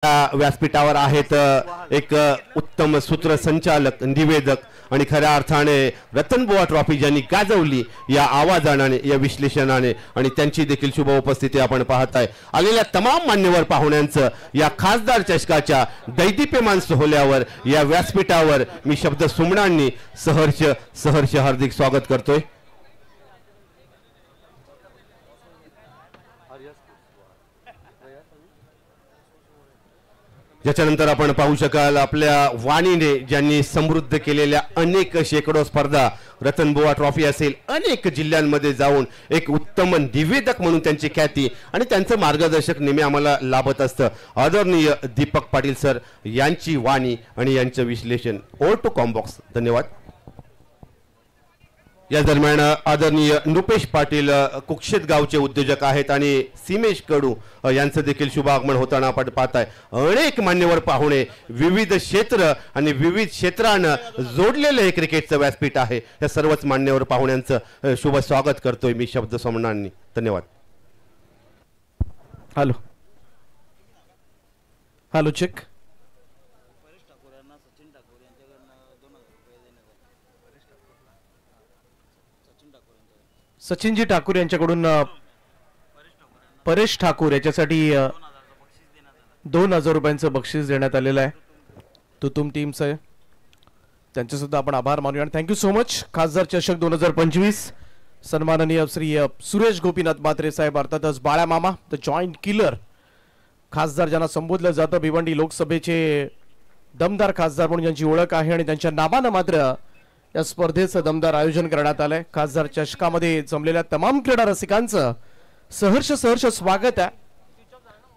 व्यासपीठावर आहेत एक उत्तम सूत्रसंचालक निवेदक आणि खऱ्या अर्थाने रतनबुवा ट्रॉफी ज्यांनी गाजवली या आवाजाने या विश्लेषणाने आणि त्यांची देखील शुभ उपस्थिती आपण पाहताय। आलेल्या तमाम मान्यवर पाहुण्यांचं या खासदार चषकाच्या दैदिप्यमान सोहळ्यावर या व्यासपीठावर मी शब्द सुमनांनी सहर्ष हार्दिक स्वागत करतोय। ज्याच्यानंतर आपण पाहू शकाल आपल्या वाणीने ज्यांनी समृद्ध केलेल्या अनेक शेकडो स्पर्धा रतनबुवा ट्रॉफी असेल अनेक जिल्ह्यांमध्ये जाऊन एक उत्तम निवेदक म्हणून त्यांची ख्याती आणि त्यांचं मार्गदर्शक नेहमी आम्हाला लाभत असतं। आदरणीय दीपक पाटील सर यांची वाणी आणि यांचं विश्लेषण ओव्हर टू कॉम्बॉक्स। धन्यवाद। या दरम्यान आदरणीय नृपेश पाटील कुक्षेत गावचे उद्योजक आहेत आणि सीमेश कडू यांचं देखील शुभ आगमन होताना आपण पाहताय। अनेक मान्यवर पाहुणे विविध क्षेत्र आणि विविध क्षेत्रांना जोडलेले हे क्रिकेटचं व्यासपीठ आहे। या सर्वच मान्यवर पाहुण्यांचं शुभ स्वागत करतोय मी शब्द सोमनांनी। धन्यवाद। Hello hello check. सचिनजी ठाकूर यांच्याकडून परेश ठाकूर याच्यासाठी 2000 रुपयांचं बक्षीस देण्यात आलेलं आहे। तुतुम टीमचं आहे, त्यांचे सुद्धा आपण आभार मानूया आणि थँक्यू सो मच। खासदार चषक 2025 सन्माननीय श्री सुरेश गोपीनाथ म्हात्रे साहेब अर्थातच बाळा मामा द जॉईंट किलर खासदार ज्यांना संबोधलं जातं, भिवंडी लोकसभेचे दमदार खासदार म्हणून ज्यांची ओळख आहे आणि त्यांच्या नावानं मात्र या स्पर्धेचं दमदार आयोजन करण्यात आलंय। खासदार चषकामध्ये जमलेल्या तमाम क्रीडा रसिकांचं सहर्ष स्वागत आहे।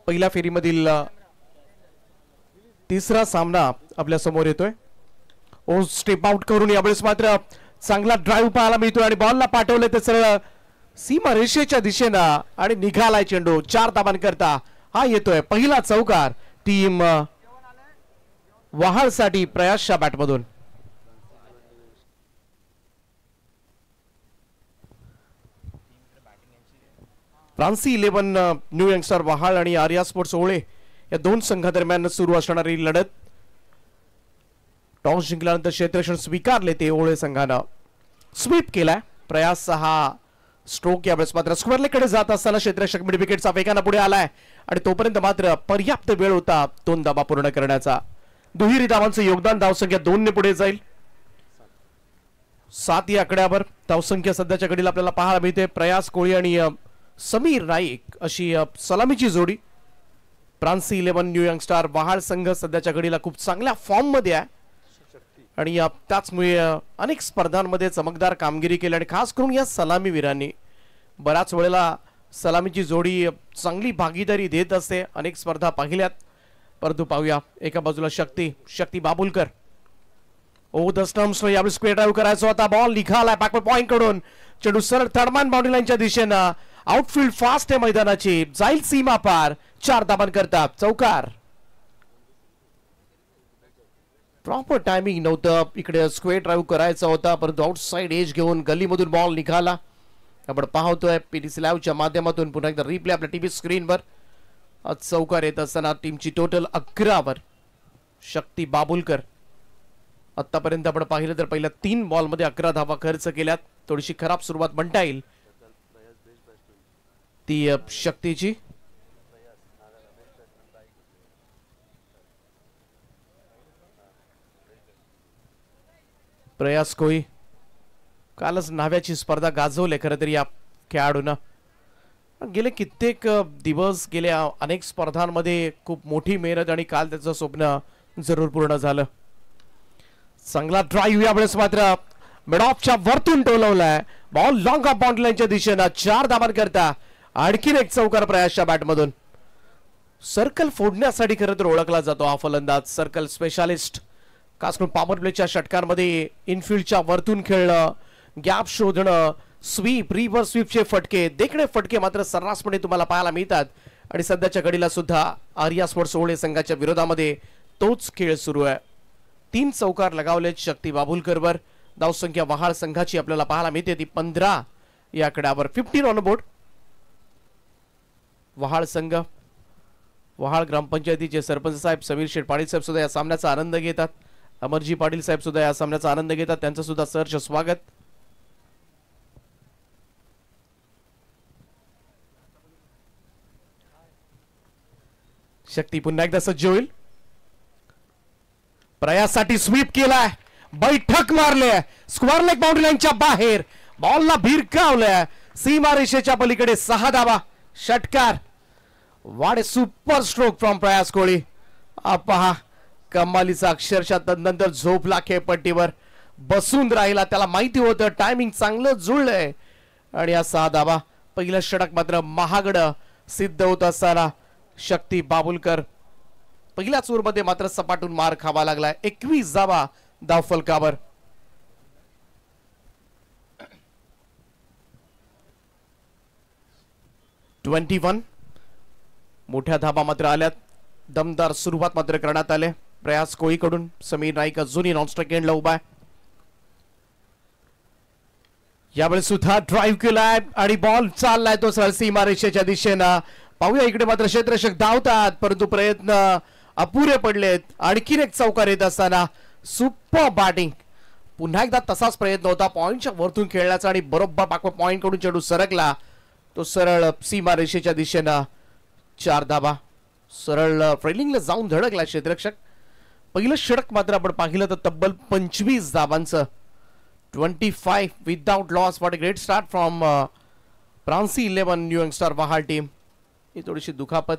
पहिल्या फेरीमधील तिसरा सामना आपल्या समोर येतोय। ओ स्टेप आउट करून यावेळेस मात्र चांगला ड्राइव्ह पाहायला मिळतोय आणि बॉलला पाठवले ते सरळ सीमा रेषेच्या दिशेनं आणि निघालाय चेंडू 4 धावांकरता हा येतोय पहिला चौकार टीम वहाळसाठी प्रयासच्या बॅटमधून। फ्रान्सी 11 न्यू यंगस्टर वहाळ आणि आर्या स्पोर्ट्स ओळे या दोन संघादरम्यान सुरू असणारी लढत। टॉस जिंकल्यानंतर क्षेत्ररक्षण स्वीकारले ते ओळे संघानं स्वीप केलाय। प्रयास हा स्ट्रोक यावेळेस मात्र स्क्वेअरलेकडे जात असताना क्षेत्ररक्षक मिड विकेटचा वेगाने पुढे आलाय आणि तोपर्यंत मात्र पर्याप्त वेळ होता 2 धावा पूर्ण करण्याचा। दुहेरी धावांचं योगदान धावसंख्या 2 ने पुढे जाईल। 7 या आकड्यावर धावसंख्या सध्याच्या घडीला आपल्याला पाहायला मिळते। प्रयास कोळी आणि समीर नाईक अशी सलामीची जोडी। फ्रान्सी 11 न्यू यंगस्टार वहाळ संघ सध्याच्या घडीला खूप चांगल्या फॉर्म मध्ये आहे आणि त्याचमुळे अनेक स्पर्धांमध्ये चमकदार कामगिरी केली आणि खास करून या सलामीवीरांनी बराच वेळेला सलामीची जोडी चांगली भागीदारी देत असते। अनेक स्पर्धा पाहिल्यात परंतु पाहूया एका बाजूला शक्ती बाबुलकर ओ द स्टंप्स यावेळी स्क्वेअर ड्राइव्ह करायचा होता। बॉल निघालाय बॅकवर्ड पॉइंट कडून चेंडू सरळ थर्डमॅन बाउंड्री लाईनच्या दिशेनं आउटफील्ड फास्ट आहे मैदानाची जाईल सीमा पार 4 धावांकरता चौकार। प्रॉपर टायमिंग नव्हतं, इकडे स्क्वेअर ड्राइव्ह करायचा होता परंतु आउटसाइड एज घेऊन गल्लीमधून बॉल निघाला। आपण पाहतोय पीटीसी लाईव्हच्या माध्यमातून पुन्हा एकदा रिप्ले आपल्या टीव्ही स्क्रीनवर। चौकार येत असताना टीमची टोटल 11 वर शक्ती बाबुलकर। आतापर्यंत आपण पाहिलं तर पहिल्या 3 बॉलमध्ये 11 धावा खर्च केल्यात। थोडीशी खराब सुरुवात म्हणता येईल ती शक्तीची। प्रयास कोळी कालच नाव्याची स्पर्धा गाजवले खरं तरी या खेळाडूंना गेले कित्येक दिवस गेल्या अनेक स्पर्धांमध्ये खूप मोठी मेहनत आणि काल त्याचं स्वप्न जरूर पूर्ण झालं। चांगला ड्राइव्ह यावेळेस मात्र मिड ऑफच्या वरतून टोलवलाय बॉल लॉंग ऑफ बाउंड्री लाईनच्या दिशेनं 4 धावांकरता आणखीन एक चौकार प्रयासच्या बॅटमधून। सर्कल फोडण्यासाठी खरं तर ओळखला जातो हा फलंदाज, सर्कल स्पेशालिस्ट। खास करून पॉवर प्लेच्या षटकांमध्ये इनफिल्डच्या वरतून खेळणं, गॅप शोधणं, स्वीप रिव्हर्स स्वीपचे फटके देखणे फटके मात्र सर्रासपणे तुम्हाला पाहायला मिळतात आणि सध्याच्या घडीला सुद्धा आर्या स्पोर्ट्स ओळे संघाच्या विरोधामध्ये तोच खेळ सुरू आहे। 3 चौकार लगावलेत शक्ती बाबुलकरवर। धावसंख्या वहाळ संघाची आपल्याला पाहायला मिळते ती 15 या आकड्यावर। 15 ऑन बोर्ड वहाळ संघ वहाळ ग्रामपंचायतीचे सरपंच साहेब समीर शेठ पाटील साहेब सुद्धा या सामन्याचा आनंद घेतात. अमरजी पाटील साहेब सुद्धा या सामन्याचा आनंद घेतात. त्यांचं सुद्धा सहर्ष स्वागत. शक्ती पुन्हा एकदा सज्ज होईल. प्रयाससाठी स्वीप केलाय, बैठक मारले, स्क्वेअर लेग बाउंड्री लाईनच्या बाहेर बॉलला भिरकावलंय. सीमारेषेच्या पलीकडे 6 धावा. षटकार. वाट ए सुपर स्ट्रोक फ्रॉम प्रयास कोळी. पहा कमालीचा अक्षरशः तदनंतर झोपला खेळपट्टीवर बसून राहिला. त्याला माहिती होतं टायमिंग चांगलं जुळलंय आणि या 6 धावा. पहिलं षटक मात्र महागड सिद्ध होत असताना शक्ती बाबुलकर पहिल्याच ओव्हरमध्ये मात्र सपाटून मार खावा लागलाय. 21 धावा धावफलकावर. मोठ्या धाबा मात्र आल्यात. दमदार सुरुवात मात्र करण्यात आले प्रयास कोळीकडून. समीर नाईक अजूनही नॉनस्ट्राइक एंडला उभा आहे. यावेळी सुद्धा ड्राईव्ह केलाय आणि बॉल चाललाय तो सरळ सीमारेषेच्या दिशेनं. पाहूया इकडे मात्र क्षेत्ररक्षक धावतात परंतु प्रयत्न अपुरे पडलेत. आणखीन एक चौकार येत असताना सुपर बॅटिंग. पुन्हा एकदा तसाच प्रयत्न होता पॉइंटच्या वरतून खेळण्याचा आणि बरोबर पाकवा पॉइंट कडून चेंडू सरकला तो सरळ सीमारेषेच्या दिशेनं. 4 धावा. सरळ रेलिंगला जाऊन धडकला क्षेत्ररक्षक. पहिलं षटक मात्र आपण पाहिलं तर तब्बल 25 धावांचं. 25 without loss. What a great start from Pransi 11 new youngster वहाळ टीम. ही थोडीशी दुखापत.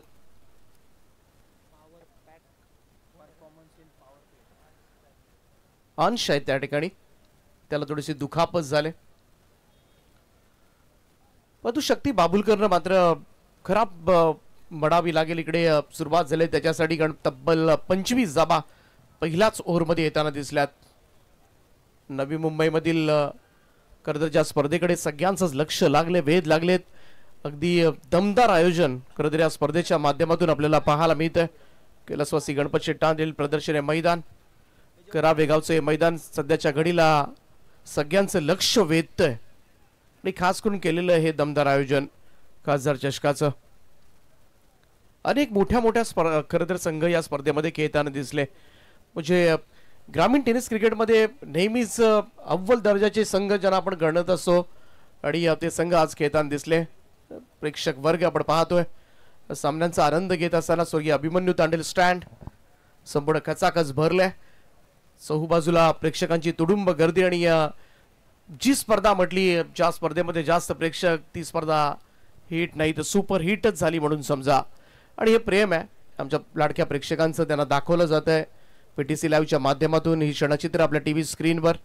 अंश आहे त्या ठिकाणी, त्याला थोडीशी दुखापत झाले. परंतु शक्ती बाबुलकरनं मात्र खराब म्हणावी लागेल इकडे सुरुवात झाली त्याच्यासाठी, कारण तब्बल 25 धावा पहिल्याच ओव्हरमध्ये येताना दिसल्यात. नवी मुंबईमधील खरंतर या स्पर्धेकडे सगळ्यांचंच लक्ष लागले, वेध लागलेत. अगदी दमदार आयोजन खरंतर या स्पर्धेच्या माध्यमातून आपल्याला पाहायला मिळतंय. कैलासवासी गणपत शेट्टांतील प्रदर्शन मैदान, करावे गावचे मैदान सध्याच्या घडीला सगळ्यांचं लक्ष वेधतंय आणि खास करून केलेलं हे दमदार आयोजन खासदार चषकाचं. अनेक मोठ्या खरंतर संघ या स्पर्धेमध्ये खेळताना दिसले. म्हणजे ग्रामीण टेनिस क्रिकेटमध्ये नेहमीच अव्वल दर्जाचे संघ ज्यांना आपण गणत असतो आणि ते संघ आज खेळताना दिसले. प्रेक्षक वर्ग आपण पाहतोय सामन्यांचा आनंद घेत असताना स्वर्गीय अभिमन्यू तांडेल स्टँड संपूर्ण खचाखच भरले. चहूबाजूला प्रेक्षकांची तुडुंब गर्दी आणि जी स्पर्धा म्हटली ज्या स्पर्धेमध्ये जास्त प्रेक्षक ती स्पर्धा हिट नाही तर सुपर हिटच झाली म्हणून समजा. आणि हे प्रेम आहे आमच्या लाडक्या प्रेक्षकांचं, त्यांना दाखवलं जात आहे पीटीसी लाईव्हच्या माध्यमातून. ही क्षणचित्र आपल्या टीव्ही स्क्रीनवर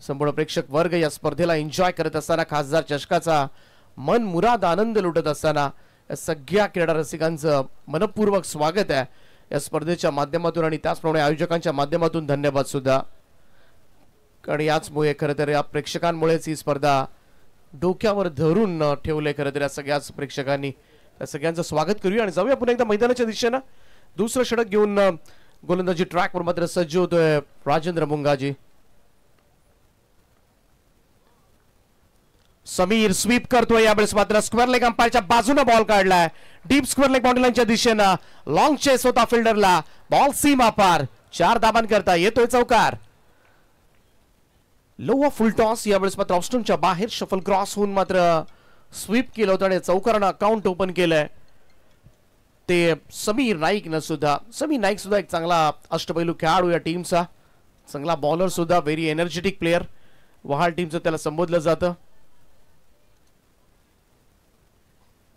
संपूर्ण प्रेक्षक वर्ग या स्पर्धेला एन्जॉय करत असताना, खासदार चषकाचा मन मुराद आनंद लुटत असताना या सगळ्या क्रीडा रसिकांचं मनपूर्वक स्वागत आहे या स्पर्धेच्या माध्यमातून आणि त्याचप्रमाणे आयोजकांच्या माध्यमातून धन्यवाद सुद्धा. कारण याचमुळे खरं तर या प्रेक्षकांमुळेच ही स्पर्धा डोक्यावर धरून ठेवले खरं तर या सगळ्याच प्रेक्षकांनी. त्या सगळ्यांचं स्वागत करूया आणि जाऊया पुन्हा एकदा मैदानाच्या दिशेनं. दुसरं षटक घेऊन गोलंदाजी ट्रॅकवर मात्र सज्ज होतोय राजेंद्र मुंगाजी. समीर स्वीप करतोय यावेळेस मात्र स्क्वेअर लेग अंपायरच्या बाजूने बॉल काढलाय. डीप स्क्वेअर लेग बाउंड्री लाईनच्या दिशेनं लॉंग चेस होता फिल्डरला. बॉल सीमा पार. 4 धाबांकरता येतोय चौकार. लो फुल टॉस यावेळेस मात्र ऑस्टनच्या बाहेर शफल क्रॉस होऊन मात्र स्वीप केलं होतं आणि चौकारानं अकाउंट ओपन केलंय ते समीर नाईकनं सुद्धा. समीर नाईक सुद्धा एक चांगला अष्टपैलू खेळाडू या टीमचा, चांगला बॉलर सुद्धा, व्हेरी एनर्जेटिक प्लेअर वहाळ टीमचं त्याला संबोधलं जातं.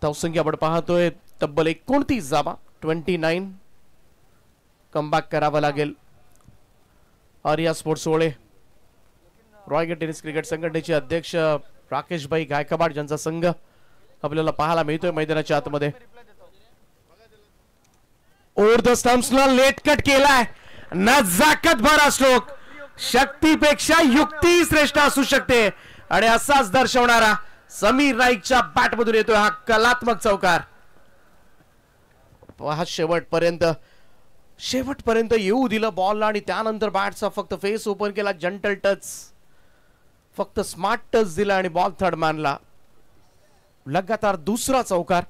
धावसंख्या आपण पाहतोय तब्बल 29 धावा. 29 कमबॅक करावा लागेल. आर्या स्पोर्ट्स ओळे रॉयगड टेनिस क्रिकेट संघटनेचे अध्यक्ष राकेशभाई गायकवाड ज्यांचा संघ आपल्याला पाहायला मिळतोय मैदानाच्या आतमध्ये. ओव्हर द स्टंप्सला लेट कट केलाय. नजाकत भरा स्ट्रोक. शक्तीपेक्षा युक्ती श्रेष्ठ असू शकते आणि असाच दर्शवणारा समीर नाईकच्या बॅटमधून येतोय हा कलात्मक चौकार. हा शेवटपर्यंत येऊ दिलं बॉलला आणि त्यानंतर बॅटचा फक्त फेस ओपन केला. जंटल टच, फक्त स्मार्ट टच दिला आणि बॉल थर्ड मॅनला. लगातार दुसरा चौकार.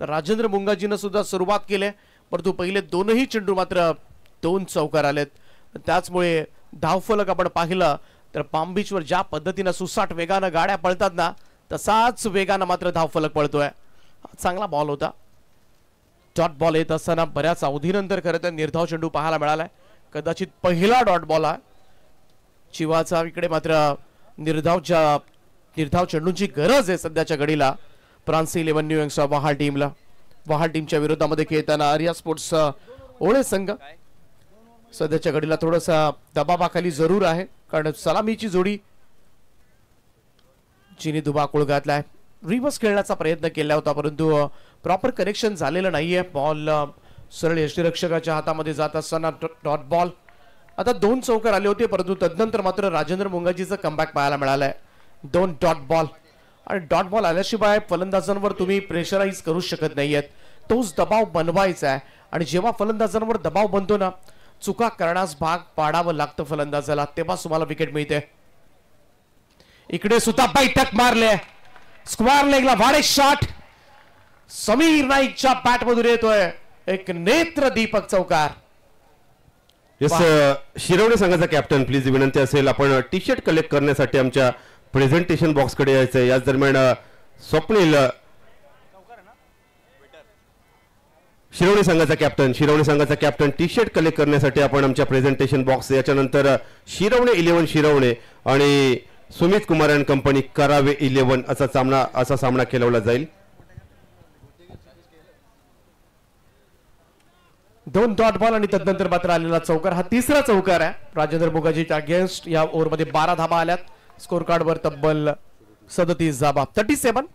तर राजेंद्र मुंगाजीनं सुद्धा सुरुवात केली, परंतु पहिले दोनही चेंडू मात्र 2 चौकार आलेत. त्याचमुळे धावफलक आपण पाहिलं तर पाम बीचवर ज्या पद्धतीनं सुसाट वेगानं गाड्या पळतात ना, तसाच वेगानं मात्र धावफलक पळतोय. चांगला बॉल होता. डॉट बॉल येत असताना बऱ्याच अवधीनंतर खरं तर निर्धाव चेंडू पाहायला मिळालाय. कदाचित पहिला डॉट बॉल आहे चिवाचा. इकडे मात्र निर्धाव चेंडूंची गरज आहे सध्याच्या घडीला फ्रान्स 11 न्यू यॉर्कच्या वहाल टीमला. वहाल टीमच्या विरोधामध्ये खेळताना आर्या स्पोर्ट्स ओळे संघ सध्याच्या घडीला थोडासा दबावाखाली जरूर आहे, कारण सलामीची जोडी जिने धुबाकूळ घातलाय. रिव्हर्स खेळण्याचा प्रयत्न केला होता, परंतु प्रॉपर कनेक्शन झालेलं नाहीये. बॉल सरळ यष्टीरक्षकाच्या हातामध्ये जात असताना डॉट बॉल. आता 2 चौकार आले होते, परंतु तदनंतर मात्र राजेंद्र मुंगाजीचं कमबॅक पाहायला मिळालंय. 2 डॉट बॉल. आणि डॉट बॉल आल्याशिवाय फलंदाजांवर तुम्ही प्रेशराईज करू शकत नाहीयेत. तोच दबाव बनवायचा आहे, आणि जेव्हा फलंदाजांवर दबाव बनतो ना, चुका करण्यास भाग पाडावं लागतं फलंदाजाला, तेव्हा तुम्हाला विकेट मिळते. इकडे सुद्धा बैठक मारले, स्क्वेअर लेगला वाडे शॉट. समीर नाईकच्या बॅट मधून येतोय एक नेत्र दीपक चौकार. यस, शिरवणे संघाचा कॅप्टन प्लीज विनंती असेल, आपण टी शर्ट कलेक्ट करण्यासाठी आमच्या प्रेझेंटेशन बॉक्स कडे यायचंय. याच दरम्यान स्वप्नील शिरवणे संघाचा कॅप्टन टी शर्ट कलेक्ट करण्यासाठी आपण आमच्या प्रेझेंटेशन बॉक्स. याच्यानंतर शिरवणे 11 शिरवणे आणि सुमित कुमार अँड कंपनी करावे 11 असा सामना खेळवला जाईल. 2 डॉट बॉल आणि तदनंतर मात्र आलेला चौकार. हा तिसरा चौकार आहे राजेंद्र मुंगाजीच्या अगेन्स्ट. या ओव्हरमध्ये 12 धाबा आल्यात. स्कोर कार्डवर तब्बल 37 धाबा. 37.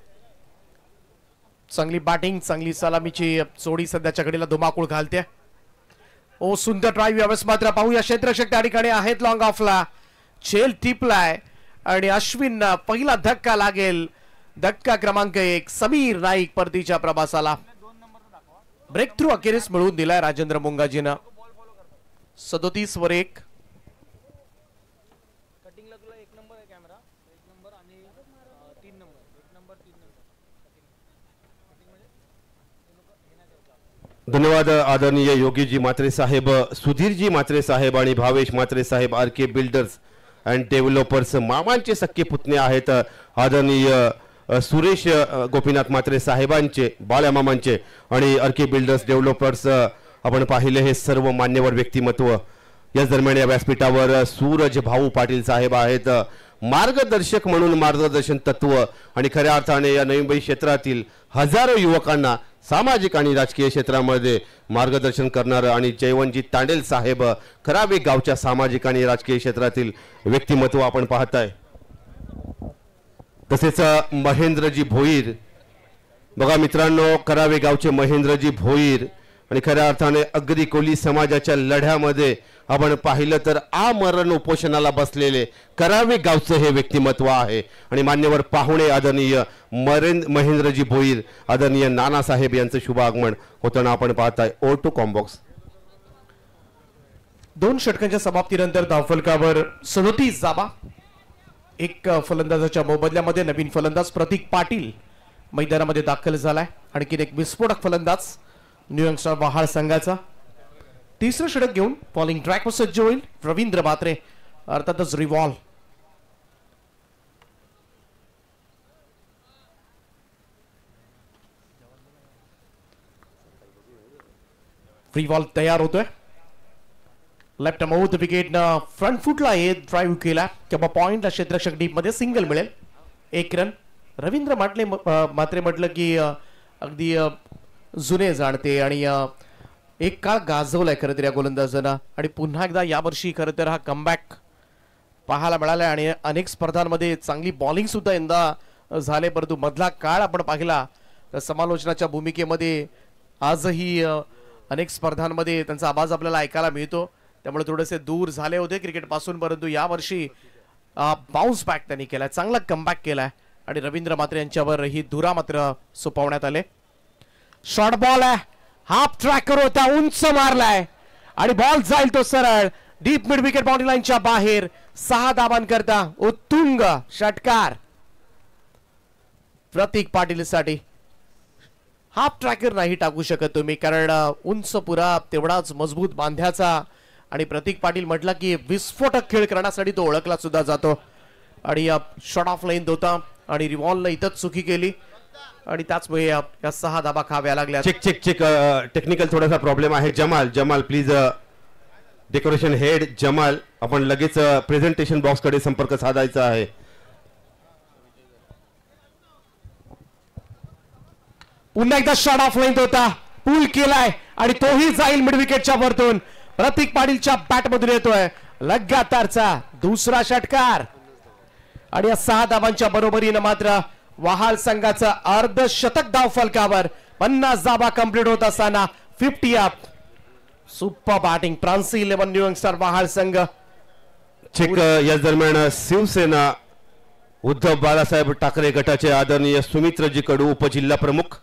चांगली बॅटिंग, चांगली सलामीची जोडी सध्याच्या घडीला धुमाकूळ घालते. ओ सुंदर ड्राईव्ह. यावेळेस मात्र पाहूया क्षेत्ररक्षक त्या ठिकाणी आहेत लॉंग ऑफला. झेल टिपलाय आणि अश्विन पहिला धक्का लागेल. धक्का क्रमांक 1 समीर नाईक परतीच्या प्रवासाला. ब्रेक थ्रू अखेरीस मिळवून दिलाय राजेंद्र मुंगाजीनं. 37-1. धन्यवाद आदरणीय योगीजी म्हात्रे साहेब, सुधीरजी म्हात्रे साहेब आणि भावेश म्हात्रे साहेब. आर.के. बिल्डर्स अँड डेव्हलपर्स मामांचे सख्खे पुतणे आहेत. आदरणीय सुरेश गोपीनाथ म्हात्रे साहेबांचे, बाळ्या मामांचे आणि आर.के. बिल्डर्स डेव्हलपर्स आपण पाहिले हे सर्व मान्यवर व्यक्तिमत्व. याच दरम्यान या व्यासपीठावर सूरज भाऊ पाटील साहेब आहेत, मार्गदर्शक म्हणून मार्गदर्शन तत्व आणि खऱ्या अर्थाने या नवी मुंबई क्षेत्रातील हजारो युवकांना सामाजिक आणि राजकीय क्षेत्रामध्ये मार्गदर्शन करणारे आणि जयवंतजी तांडेल साहेब खरावे गावच्या सामाजिक आणि राजकीय क्षेत्रातील व्यक्तिमत्व आपण पाहताय. तसेच महेंद्रजी भोईर. बघा मित्रांनो, करावे गावचे महेंद्रजी भोईर आणि खऱ्या अर्थाने अगदी कोली समाजाच्या लढ्यामध्ये आपण पाहिलं तर आमरण उपोषणाला बसलेले करावे गावचे हे व्यक्तिमत्व आहे. आणि मान्यवर पाहुणे आदरणीय महेंद्रजी भोईर, आदरणीय नानासाहेब यांचं शुभ आगमन होताना आपण पाहताय. O two combox. 2 षटकांच्या समाप्तीनंतर धावफलकावर 37 धाबा. एक फलंदाजाच्या मोबदल्यामध्ये नवीन फलंदाज प्रतीक पाटील मैदानामध्ये दाखल झालाय. आणखीन एक विस्फोटक फलंदाज न्यूयॉर्कच्या वहाळ संघाचा. तिसरं षटक घेऊन बॉलिंग ट्रॅकवर सज्ज होईल रवींद्र म्हात्रे, अर्थातच रिव्हॉल्व. रिव्हॉल्व तयार होतोय. लेफ्ट माउथ विकेट फ्रंट फुटला ड्राईव्ह केला किंवा पॉइंटला क्षेत्ररक्षक डीप मध्ये सिंगल मिळेल. 1 रन. रवींद्र म्हात्रे म्हटलं की अगदी जुने जाणते आणि एक काळ गाजवलाय खरं तर या गोलंदाजांना. आणि पुन्हा एकदा यावर्षी खरं तर हा कमबॅक पाहायला मिळालाय आणि अनेक स्पर्धांमध्ये चांगली बॉलिंग सुद्धा यंदा झाले. परंतु मधला काळ आपण पाहिला तर समालोचनाच्या भूमिकेमध्ये आजही अनेक स्पर्धांमध्ये त्यांचा आवाज आपल्याला ऐकायला मिळतो. त्यामुळे थोडेसे दूर झाले होते क्रिकेट पासून, परंतु यावर्षी बाउन्स बॅक त्यांनी केलाय, चांगला कमबॅक केलाय. आणि रवींद्र म्हात्रे यांच्यावर ही धुरा मात्र सोपवण्यात आले. शॉर्ट बॉल आहे, हाफ ट्रॅकर होता, उंच मारलाय आणि बॉल जाईल तो सरळ डीप मिड विकेट बाउंड्री लाईनच्या बाहेर. 6 धावांकरता उत्तुंग षटकार प्रतीक पाटील साठी. हाफ ट्रॅकर नाही टाकू शकत तुम्ही, कारण उंच पुरा तेवढाच मजबूत बांध्याचा आणि प्रतीक पाटील म्हटला की विस्फोटक खेळ करण्यासाठी तो ओळखला सुद्धा जातो. आणि शॉट ऑफ लाईन होता आणि रिव्हॉल्वरनं इथंच चुकी केली आणि त्याचमुळे या 6 धाबा खाव्या लागल्या. चेक चेक चेक टेक्निकल थोडासा प्रॉब्लेम आहे. Jamal please decoration head Jamal, आपण लगेच प्रेझेंटेशन बॉक्स कडे संपर्क साधायचा आहे. पुन्हा एकदा शॉट ऑफ लाईन होता, पूल केलाय आणि तोही जाईल मिड विकेटच्या वरतून. प्रतीक पाटीलच्या बॅट मधून येतोय लगातारचा दुसरा षटकार आणि या 6 धाबांच्या बरोबरीनं मात्र वहाल संघाचं अर्धशतक धाव फलकावर. 50 धाबा कंप्लीट होत असताना 50 up. Super batting Pransi 11 new youngster वहाल संघ. चेक या दरम्यान शिवसेना उद्धव बाळासाहेब ठाकरे गटाचे आदरणीय सुमित्रजी कडू उपजिल्हा प्रमुख,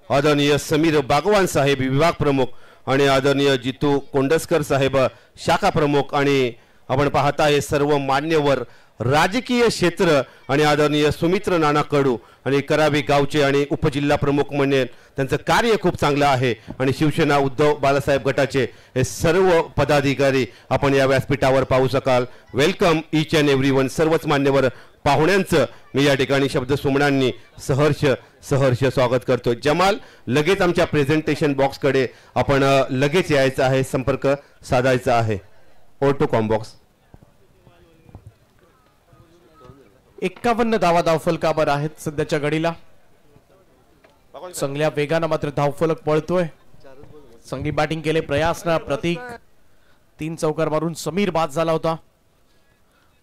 आदरणीय समीर बागवान साहेब विभाग प्रमुख आणि आदरणीय जितू कोंडस्कर साहेब शाखा प्रमुख आणि आपण पाहता हे सर्व मान्यवर राजकीय क्षेत्र आणि आदरणीय सुमित्र नाना कडू आणि करावी गावचे आणि उपजिल्हा प्रमुख म्हणून त्यांचं कार्य खूप चांगलं आहे. आणि शिवसेना उद्धव बाळासाहेब गटाचे हे सर्व पदाधिकारी आपण या व्यासपीठावर पाहू शकाल. Welcome each and everyone. सर्वच मान्यवर पाहुण्यांचं मी या ठिकाणी शब्द सुमनांनी सहर्ष स्वागत करतो. जमाल, लगेच आमच्या प्रेझेंटेशन बॉक्स कडे आपण लगेच यायचं आहे, संपर्क साधायचा आहे. O two com box. 51 धावा धावफलकावर आहेत सध्याच्या घडीला. चांगल्या वेगानं मात्र धावफलक पळतोय. चांगली बॅटिंग केले प्रयासना. प्रतीक 3 चौकार मारून समीर बाद झाला होता.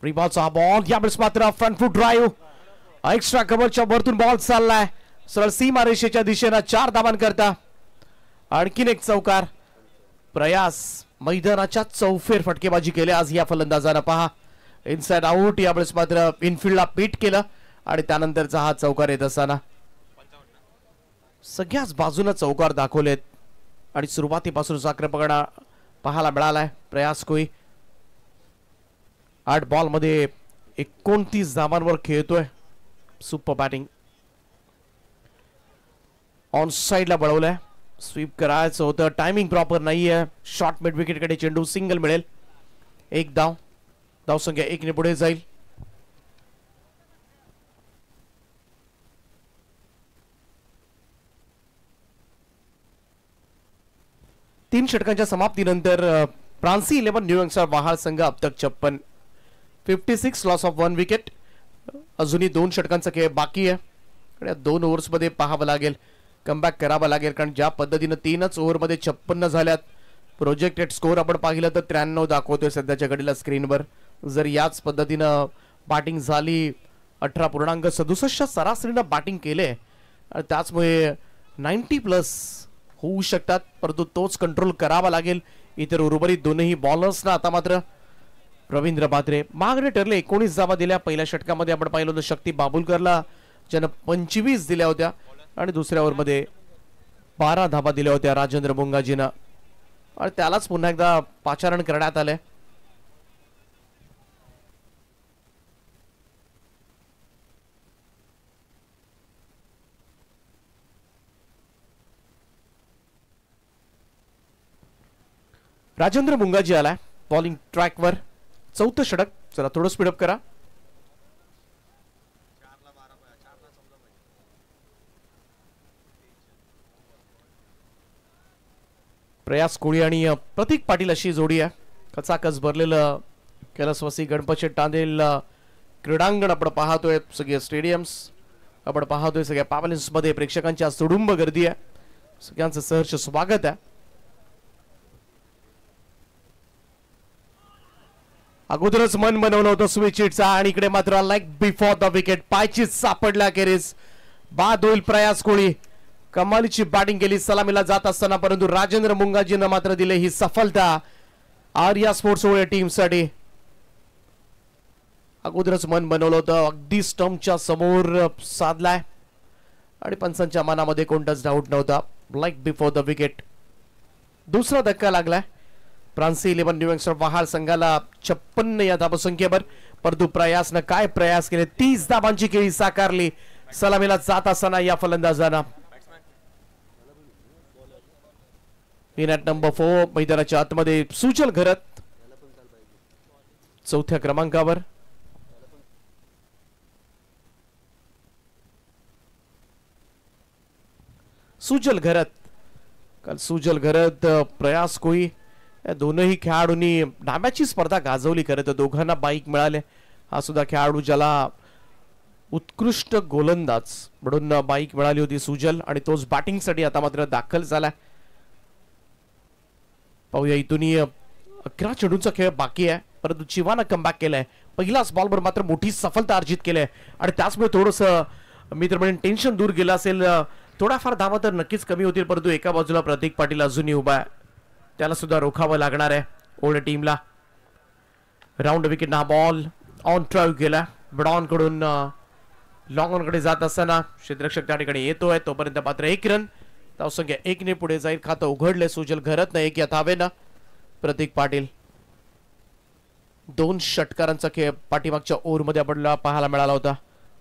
रिबॉलचा बॉल यावेळेस मात्र फ्रंट फूट ड्राईव्ह एक्स्ट्रा कव्हरच्या वरतून बॉल चाललाय सरळ सीमा रेषेच्या दिशेनं 4 धावांकरता. आणखीन एक चौकार. प्रयास मैदानाच्या चौफेर फटकेबाजी केली आज या फलंदाजानं. पहा इनसाइड आउट. यावेळेस मात्र इनफिल्डला पीट केलं आणि त्यानंतरचा हा चौकार येत असताना सगळ्याच बाजूने चौकार दाखवलेत आणि सुरुवातीपासून आक्रमकपणा पाहायला मिळालाय. प्रयास कोई 8 बॉल मध्ये 29 धावांवर खेळतोय. Super batting. ऑन साइडला बळवलंय. स्वीप करायचं होतं, टायमिंग प्रॉपर नाहीये. शॉर्ट मिड विकेट कडे चेंडू सिंगल मिळेल. 1 धाव. धावसंख्या 1 ने पुढे जाईल. तीन षटकांच्या समाप्तीनंतर प्रांसी 11 न्यू यंगस्टर वहाल संघ अब तक 56, 56 लॉस ऑफ 1 विकेट. अजूनही 2 षटकांचा खेळ बाकी आहे. 2 ओव्हर्स मध्ये पाहावं लागेल, कमबॅक करावं लागेल, कारण ज्या पद्धतीनं 3च ओव्हर मध्ये 56 झाल्यात. प्रोजेक्टेड स्कोर आपण पाहिलं तर 93 दाखवतोय सध्याच्या घडीला स्क्रीनवर. जर याच पद्धतीनं बॅटिंग झाली 18.67 सरासरीनं बॅटिंग केले आणि त्याचमुळे 90+ होऊ शकतात, परंतु तोच कंट्रोल करावा लागेल इतर उर्वरित दोनही बॉलर्सना. आता मात्र रवींद्र बात्रे मागणे ठरले. 19 धावा दिल्या पहिल्या षटकामध्ये. आपण पाहिलं होतं शक्ती बाबुलकरला ज्यानं 25 दिल्या होत्या आणि दुसऱ्या ओव्हरमध्ये 12 धावा दिल्या होत्या राजेंद्र मुंगाजीनं आणि त्यालाच पुन्हा एकदा पाचारण करण्यात आले. राजेंद्र मुंगाजी आलाय बॉलिंग ट्रॅकवर. 4थं षटक. चला थोडं स्पीडअप करा. प्रयास कोळी आणि प्रतीक पाटील अशी जोडी आहे. कचाकच भरलेलं कैलासवासी गणपत शेठ टांदेल क्रीडांगण आपण पाहतोय. सगळे स्टेडियम्स आपण पाहतोय. सगळ्या पॅव्हलियन्स मध्ये प्रेक्षकांची आज तुडुंब गर्दी आहे. सगळ्यांचं सहर्ष स्वागत आहे. अगोदरच मन बनवलं होतं स्विचिटचा आणि इकडे मात्र लाईक बिफोर द विकेट पायचीच सापडल्या अखेरीस. बाद होईल प्रयास कोळी. कमालीची बॅटिंग केली सलामीला जात असताना, परंतु राजेंद्र मुंगाजीनं मात्र दिले ही सफलता आर्या स्पोर्ट्स टीमसाठी. अगोदरच मन बनवलं होतं, अगदी स्टंपच्या समोर साधलाय आणि पंचांच्या मनामध्ये कोणताच डाऊट नव्हता. Like before the wicket. दुसरा धक्का लागलाय प्रांसी 11 न्यू यंगस्टर वहाल संघाला 56 या धावसंख्येवर. परंतु प्रयासनं काय प्रयास केले. 30 धावांची केळी साकारली सलामीला जात असताना या फलंदाजांना. इन ॲट नंबर 4 मैदानाच्या आतमध्ये सुजल घरत चौथ्या क्रमांकावर. सुजल घरत, काल सुजल घरत प्रयास कोई या दोनही खेळाडूंनी नाम्याची स्पर्धा गाजवली. खरं तर दोघांना बाईक मिळाले. हा सुद्धा खेळाडू ज्याला उत्कृष्ट गोलंदाज म्हणून बाईक मिळाली होती सुजल, आणि तोच बॅटिंगसाठी आता मात्र दाखल झाला. पाहूया इथून 11 चेंडूंचा खेळ बाकी आहे, परंतु चिवानं कमबॅक केलाय. पहिलाच बॉलवर मात्र मोठी सफलता अर्जित केली आहे आणि त्याचमुळे थोडंसं मित्र म्हणून टेन्शन दूर गेलं असेल. थोडाफार धावा तर नक्कीच कमी होतील, परंतु एका बाजूला प्रतीक पाटील अजूनही उभा आहे, त्याला सुद्धा रोखावं लागणार आहे ओल्ड टीमला. राऊंड विकेट हा बॉल ऑन ट्राय गेला. ब्रॉन कडून लॉंग ऑन कडे जात असताना क्षेत्ररक्षक त्या ठिकाणी येतोय. तोपर्यंत मात्र 1 रन, धावसंख्या 1 ने पुढे जाईल. खातं उघडले सुजल घरत ना 1 या धावेनं. प्रतीक पाटील 2 षटकारांचा खेळ पाठीमागच्या ओव्हरमध्ये आपल्याला पाहायला मिळाला होता.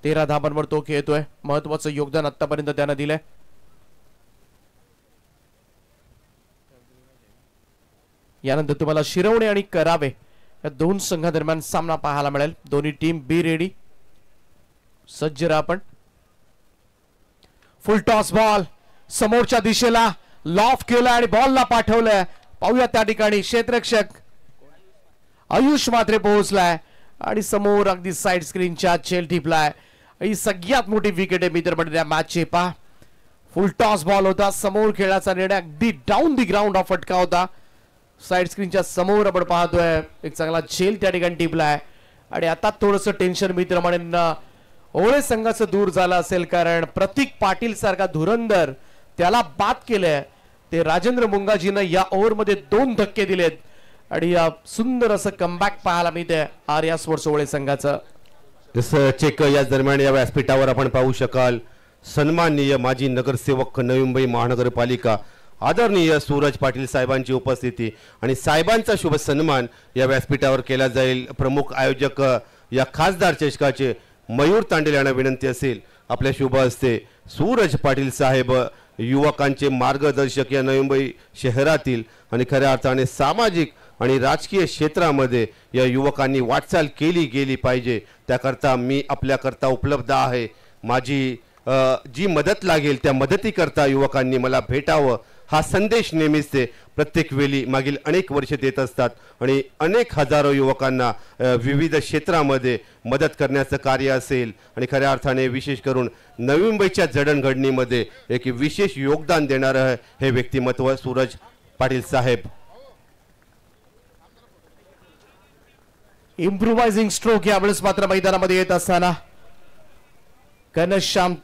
13 धावांवर तो खेळतोय. महत्वाचं योगदान आतापर्यंत त्यानं दिलंय. यानंतर तुम्हाला शिरवणे आणि करावे या 2 संघादरम्यान सामना पाहायला मिळेल. दोन्ही टीम बी रेडी, सज्ज राहा. आपण फुल टॉस बॉल समोरच्या दिशेला लॉफ केला आणि बॉलला पाठवलंय. पाहूया त्या ठिकाणी क्षेत्ररक्षक आयुष मात्रे पोहोचलाय आणि समोर अगदी साइड स्क्रीनच्या चेल टिपलाय. ही सगळ्यात मोठी विकेट आहे मित्र मंडळी मॅचची. पहा फुल टॉस बॉल होता, समोर खेळाचा निर्णय अगदी डाऊन दी ग्राउंड ऑफ फटका होता. साइड स्क्रीनच्या समोर आपण पाहतोय एक चांगला झेल त्या ठिकाणी टिपलाय. आणि आता थोडंसं टेन्शन मित्र म्हणून ओळे संघाचं दूर झालं असेल, कारण प्रतीक पाटील सारखा धुरंधर त्याला बाद केलंय. ते राजेंद्र मुंगाजीनं या ओव्हरमध्ये 2 धक्के दिलेत आणि या सुंदर असं कमबॅक पाहायला मिळते आर्या स्पोर्ट्स ओळे संघाचं. जसं चेक या दरम्यान या व्यासपीठावर आपण पाहू शकाल सन्माननीय माजी नगरसेवक नवी मुंबई महानगरपालिका आदरणीय सूरज पाटील साहेबांची उपस्थिती आणि साहेबांचा शुभ सन्मान या व्यासपीठावर केला जाईल. प्रमुख आयोजक या खासदार चषकाचे मयूर तांडेल यांना विनंती असेल आपल्या शुभ हस्ते सूरज पाटील साहेब युवकांचे मार्गदर्शक या नवी मुंबई शहरातील आणि खऱ्या अर्थाने सामाजिक आणि राजकीय क्षेत्रामध्ये या युवकांनी वाटचाल केली गेली पाहिजे, त्याकरता मी आपल्याकरता उपलब्ध आहे. माझी जी मदत लागेल त्या मदतीकरता युवकांनी मला भेटावं हा संदेश नेहमीच ते प्रत्येक वेळी मागील अनेक वर्ष देत असतात आणि अनेक हजारो युवकांना विविध क्षेत्रामध्ये मदत करण्याचं कार्य असेल आणि खऱ्या अर्थाने विशेष करून नवी मुंबईच्या जडणघडणीमध्ये एक विशेष योगदान देणारं हे व्यक्तिमत्व सूरज पाटील साहेब. इम्प्रोवायझिंग स्ट्रोक यावेळेस मात्र मैदानामध्ये येत असताना घनश्याम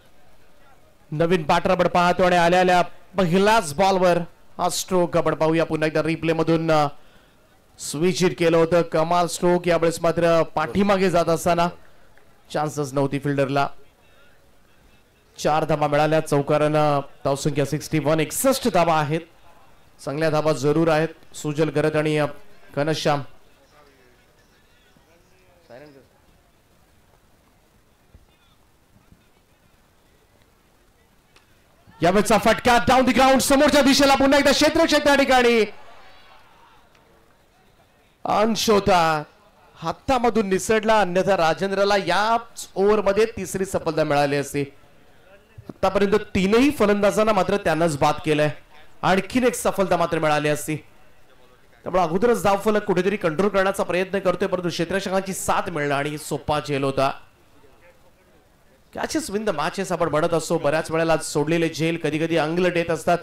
नवीन पाठराबड आपण पाहतो आणि आलेल्या पहिल्याच बॉलवर हा स्ट्रोक आपण पाहूया पुन्हा एकदा रिप्ले मधून. स्विच हिट केलं होतं, कमाल स्ट्रोक. यावेळेस मात्र पाठीमागे जात असताना चान्सेस नव्हती फिल्डरला. 4 धावा मिळाल्या. चौकारानं धावसंख्या 61, 61 धावा आहेत. चांगल्या धावा जरूर आहेत सुजल घरत आणि घनश्याम. यावेळेचा फटका डाऊन दी ग्राउंड समोरच्या दिशेला. पुन्हा एकदा क्षेत्ररक्षक त्या ठिकाणी अंश होता, हातामधून निसटला. अन्यथा राजेंद्रला याच ओव्हरमध्ये 3री सफलता मिळाली असती. आतापर्यंत 3ही फलंदाजांना मात्र त्यानंच बाद केलंय. आणखीन एक सफलता मात्र मिळाली असती. त्यामुळे अगोदरच धावफलक कुठेतरी कंट्रोल करण्याचा प्रयत्न करतोय, परंतु क्षेत्ररक्षकांची साथ मिळणं आणि सोपा झेल होता. कॅचेस विन द मॅचेस आपण म्हणत असतो. बऱ्याच वेळेला सोडलेले झेल कधी कधी अंगलट येत असतात,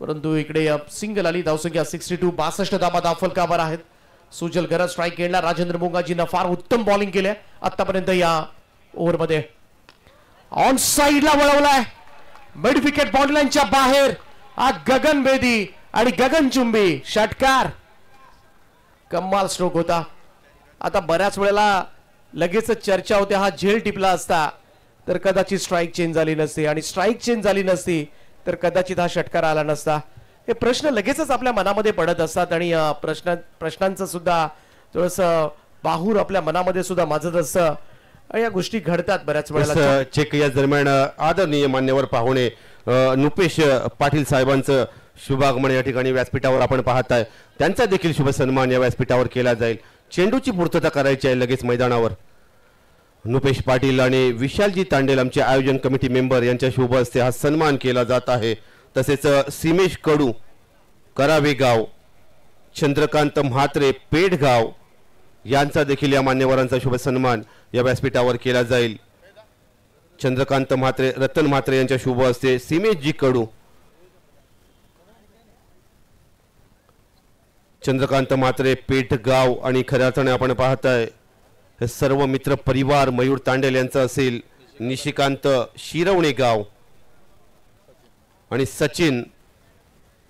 परंतु इकडे सिंगल आली. धावसंख्या 62, 62 धावा धावफलकावर आहेत. सुजल घरत स्ट्राईक खेळला. राजेंद्र मुंगाजीनं फार उत्तम बॉलिंग केले आतापर्यंत या ओव्हरमध्ये. ऑन साइडला वळवलाय, मिड विकेट बॉर्डरलाईनच्या बाहेर. हा गगन बेदी आणि गगनचुंबी षटकार. कमाल स्ट्रोक होता. आता बऱ्याच वेळेला लगेच चर्चा होते हा झेल टिपला असता तर कदाचित स्ट्राईक चेंज झाली नसती आणि स्ट्राईक चेंज झाली नसती तर कदाचित हा षटकार आला नसता. हे प्रश्न लगेचच आपल्या मनामध्ये पडत असतात आणि प्रश्नांचं सुद्धा थोडंसं बाहूर आपल्या मनामध्ये सुद्धा माजत असतं. या गोष्टी घडतात बऱ्याच वेळेला. चेक या दरम्यान आदरणीय मान्यवर पाहुणे नुपेश पाटील साहेबांचं शुभागमन या ठिकाणी व्यासपीठावर आपण पाहताय, त्यांचा देखील शुभ सन्मान या व्यासपीठावर केला जाईल. चेंडूची पूर्तता करायची आहे लगेच मैदानावर. नुपेश पाटील आणि विशालजी तांडेल आमचे आयोजन कमिटी मेंबर यांच्या शुभ हस्ते हा सन्मान केला जात आहे. तसेच सीमेश कडू करावे गाव, चंद्रकांत म्हात्रे पेठगाव यांचा देखील या मान्यवरांचा शुभ सन्मान या व्यासपीठावर केला जाईल. चंद्रकांत म्हात्रे, रतन म्हात्रे यांच्या शुभ हस्ते सीमेशजी कडू, चंद्रकांत म्हात्रे पेठगाव आणि खऱ्या अर्थाने आपण पाहताय हे सर्व मित्र परिवार मयूर तांडेल यांचा असेल. निशिकांत शिरवणे गाव आणि सचिन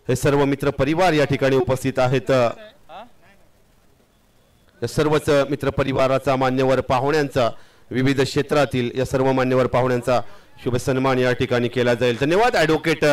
हे सर्व मित्र परिवार या ठिकाणी उपस्थित आहेत. सर्वच मित्र परिवाराचा मान्यवर पाहुण्यांचा विविध क्षेत्रातील या सर्व मान्यवर पाहुण्यांचा शुभ सन्मान या ठिकाणी केला जाईल. धन्यवाद. ॲडव्होकेट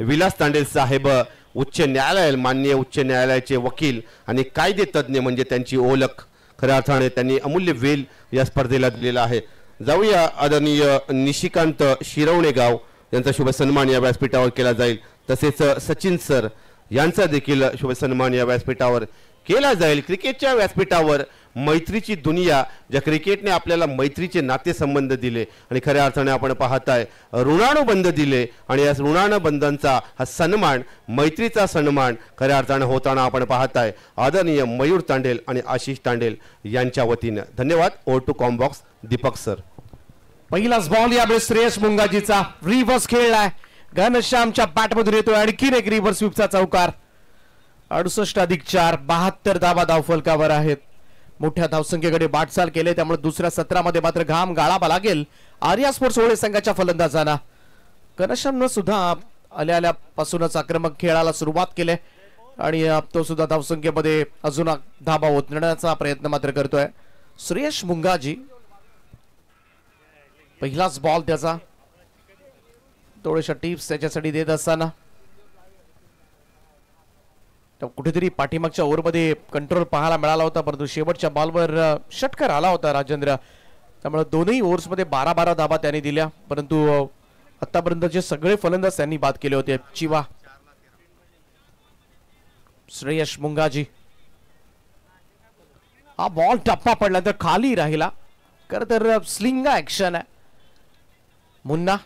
विलास तांडेल साहेब, उच्च न्यायालय, माननीय उच्च न्यायालयाचे वकील आणि कायदे तज्ज्ञ म्हणजे त्यांची ओळख खऱ्या अर्थाने त्यांनी अमूल्य वेल या स्पर्धेला दिलेला आहे. जाऊया आदरणीय निशिकांत शिरवणे गाव यांचा शुभ सन्मान या व्यासपीठावर केला जाईल. तसेच सचिन सर यांचा देखील शुभ सन्मान या व्यासपीठावर केला जाईल. क्रिकेटच्या व्यासपीठावर मैत्रीची दुनिया, ज्या क्रिकेटने आपल्याला मैत्रीचे नातेसंबंध दिले आणि खऱ्या अर्थाने आपण पाहताय ऋणानुबंध दिले आणि या ऋणानुबंधांचा हा सन्मान, मैत्रीचा सन्मान खऱ्या अर्थाने होताना आपण पाहताय आदरणीय मयूर तांडेल आणि आशिष तांडेल यांच्या वतीनं. धन्यवाद. Over to combox Deepak sir. पहिलाच बॉल यावेळेस श्रेयस मुंगाजीचा रिव्हर्स खेळलाय. घनश्यामच्या बॅटमधून येतोय आणखीन एक रिव्हर्स स्वीपचा चौकार. 68+4 72 धावा धावफलकावर आहेत. मोठ्या धावसंख्येकडे वाटचाल केले, त्यामुळे दुसऱ्या सत्रामध्ये मात्र घाम गाळावा लागेल आर्या स्पोर्ट्स होळे संघाच्या फलंदाजांना. घनश्यामनं सुद्धा आल्यापासूनच आक्रमक खेळाला सुरुवात केली आणि तो सुद्धा धावसंख्येमध्ये अजून धावा ओतण्याचा प्रयत्न मात्र करतोय. श्रेयस मुंगाजी पहिलाच बॉल त्याचा, थोड्याशा टिप्स त्याच्यासाठी देत असताना कुठेतरी पाठीमागच्या ओव्हरमध्ये कंट्रोल पाहायला मिळाला होता, परंतु शेवटच्या बॉलवर षटकार आला होता राजेंद्र. त्यामुळे दोन्ही ओव्हर्समध्ये 12-12 धावा त्यांनी दिल्या, परंतु आतापर्यंत जे सगळे फलंदाज त्यांनी बाद केले होते. चिवा, श्रेयस मुंगाजी, हा बॉल टप्पा पडला तर खाली राहिला. खरं तर स्लिंगा ऍक्शन आहे. मुन्ना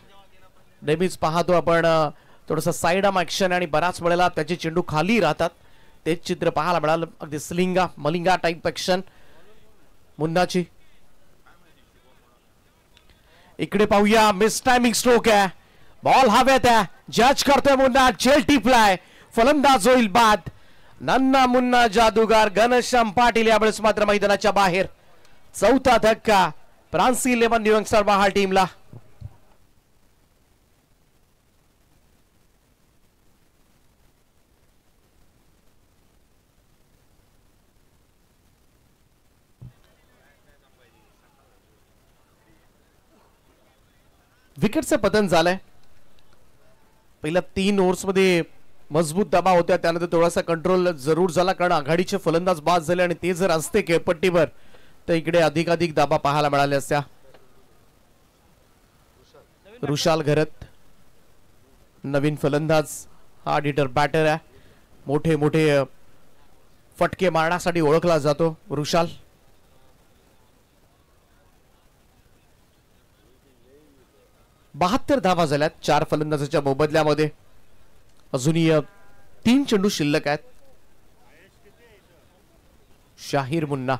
नेहमीच पाहतो आपण थोडंसं साइड आर्म ऍक्शन आणि बराच वेळेला त्याचे चेंडू खाली राहतात. तेच चित्र पाहायला मिळालं. अगदी स्लिंगा मलिंगा टाइप ऍक्शन मुन्नाची. इकडे पाहूया, मिस टायमिंग स्ट्रोक आहे. बॉल हवेत आहे, जज करतोय मुन्ना, जेल टिपलाय, फलंदाज होईल बाद. नन्ना मुन्ना जादूगार घनश्याम पाटील यावेळेस मात्र मैदानाच्या बाहेर. चौथा धक्का फ्रान्सी 11 न्यू यंगस्टर बहाल टीमला. विकेटचं पतन झालंय. पहिल्या 3 ओव्हर्समध्ये मजबूत दबाव होत्या, त्यानंतर थोडासा कंट्रोल जरूर झाला कारण आघाडीचे फलंदाज बाद झाले आणि ते जर असते खेळपट्टीवर तर इकडे अधिकाधिक दाबा पाहायला मिळाल्या असत्या. रुशाल घरत नवीन फलंदाज, हा डिटर बॅटर आहे. मोठे मोठे फटके मारण्यासाठी ओळखला जातो रुशाल. बहात्तर धावा झाल्यात 4 फलंदाजाच्या मोबदल्यामध्ये. अजूनही 3 चेंडू शिल्लक आहेत. शाहीर मुन्ना,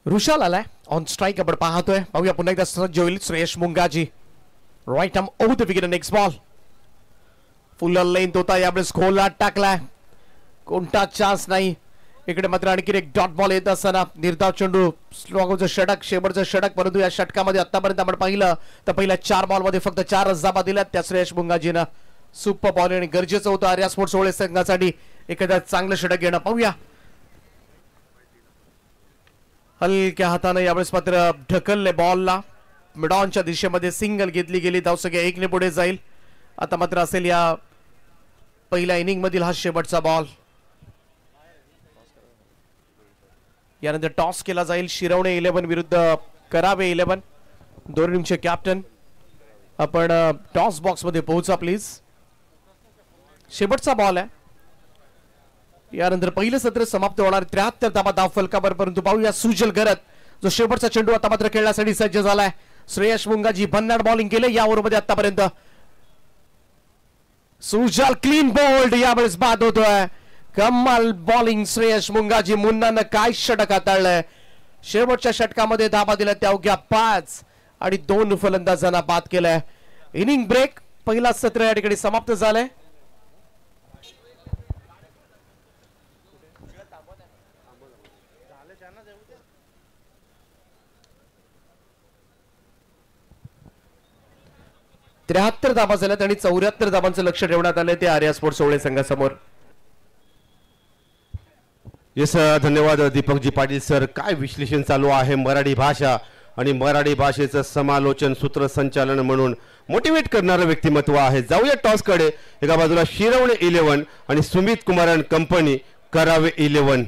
रुशाल आलाय ऑन स्ट्राइक. आपण पाहतोय, पाहूया पुन्हा एकदा सज्ज होईल Shreyas Mungaji. Right arm over the wicket. Next ball full length होता, यावेळेस खोला टाकलाय, कोणता चान्स नाही. इकडे मात्र आणखी एक डॉट बॉल येत असताना निर्धाव चेंडू, स्लोगोचं षटक, शेवटचं षटक. परंतु या षटकामध्ये आतापर्यंत आपण पाहिलं तर पहिल्या 4 बॉलमध्ये फक्त 4 धावा दिल्यात त्या श्रेयस मुंगाजीनं. सुपर बॉल आणि गरजेचं होतं आर्या स्पोर्ट्स होळे संघासाठी एखाद्या चांगलं षटक घेणं. पाहूया, हलक्या हाताने यावेळेस मात्र ढकलले बॉलला. मिडॉनच्या दिशेमध्ये सिंगल घेतली गेली. धावसंख्या 1 ने पुढे जाईल. आता मात्र असेल या पहिल्या इनिंग मधील हा शेवटचा बॉल. यानंतर टॉस केला जाईल. शिरवणे 11 विरुद्ध करावे 11. दोन्ही टीमचे कॅप्टन आपण टॉस बॉक्स मध्ये पोहोचा प्लीज. शेवटचा बॉल आहे. यानंतर पहिलं सत्र समाप्त होणार. 73 धावा धाव फलकावर. परंतु पाहूया सुजल गरत जो शेवटचा चेंडू आता मात्र खेळण्यासाठी सज्ज झालाय. श्रेयस मुंगाजी भन्नाट बॉलिंग केले या ओव्हरमध्ये आतापर्यंत. सुजल क्लीन बोल्ड यावेळेस बाद होतोय. कमाल बॉलिंग श्रेयस मुंगाजी. मुन्नानं काय षटक हाताळलंय. शेवटच्या षटकामध्ये धावा दिल्या त्या अवघ्या 5 आणि 2 फलंदाजांना बाद केलंय. Inning break. पहिला सत्र या ठिकाणी समाप्त झालंय. त्र्याहत्तर धावा झाल्यात आणि 74 धावांचं लक्ष ठेवण्यात आलंय ते आर्या स्पोर्ट्स सोवळे संघासमोर. येस धन्यवाद दीपकजी पाटील सर. काय विश्लेषण चालू आहे. मराठी भाषा आणि मराठी भाषेचं समालोचन सूत्रसंचालन म्हणून मोटिवेट करणारं व्यक्तिमत्व आहे. जाऊया टॉसकडे. एका बाजूला शिरवणे 11 आणि सुमित कुमार अँड कंपनी करावे 11.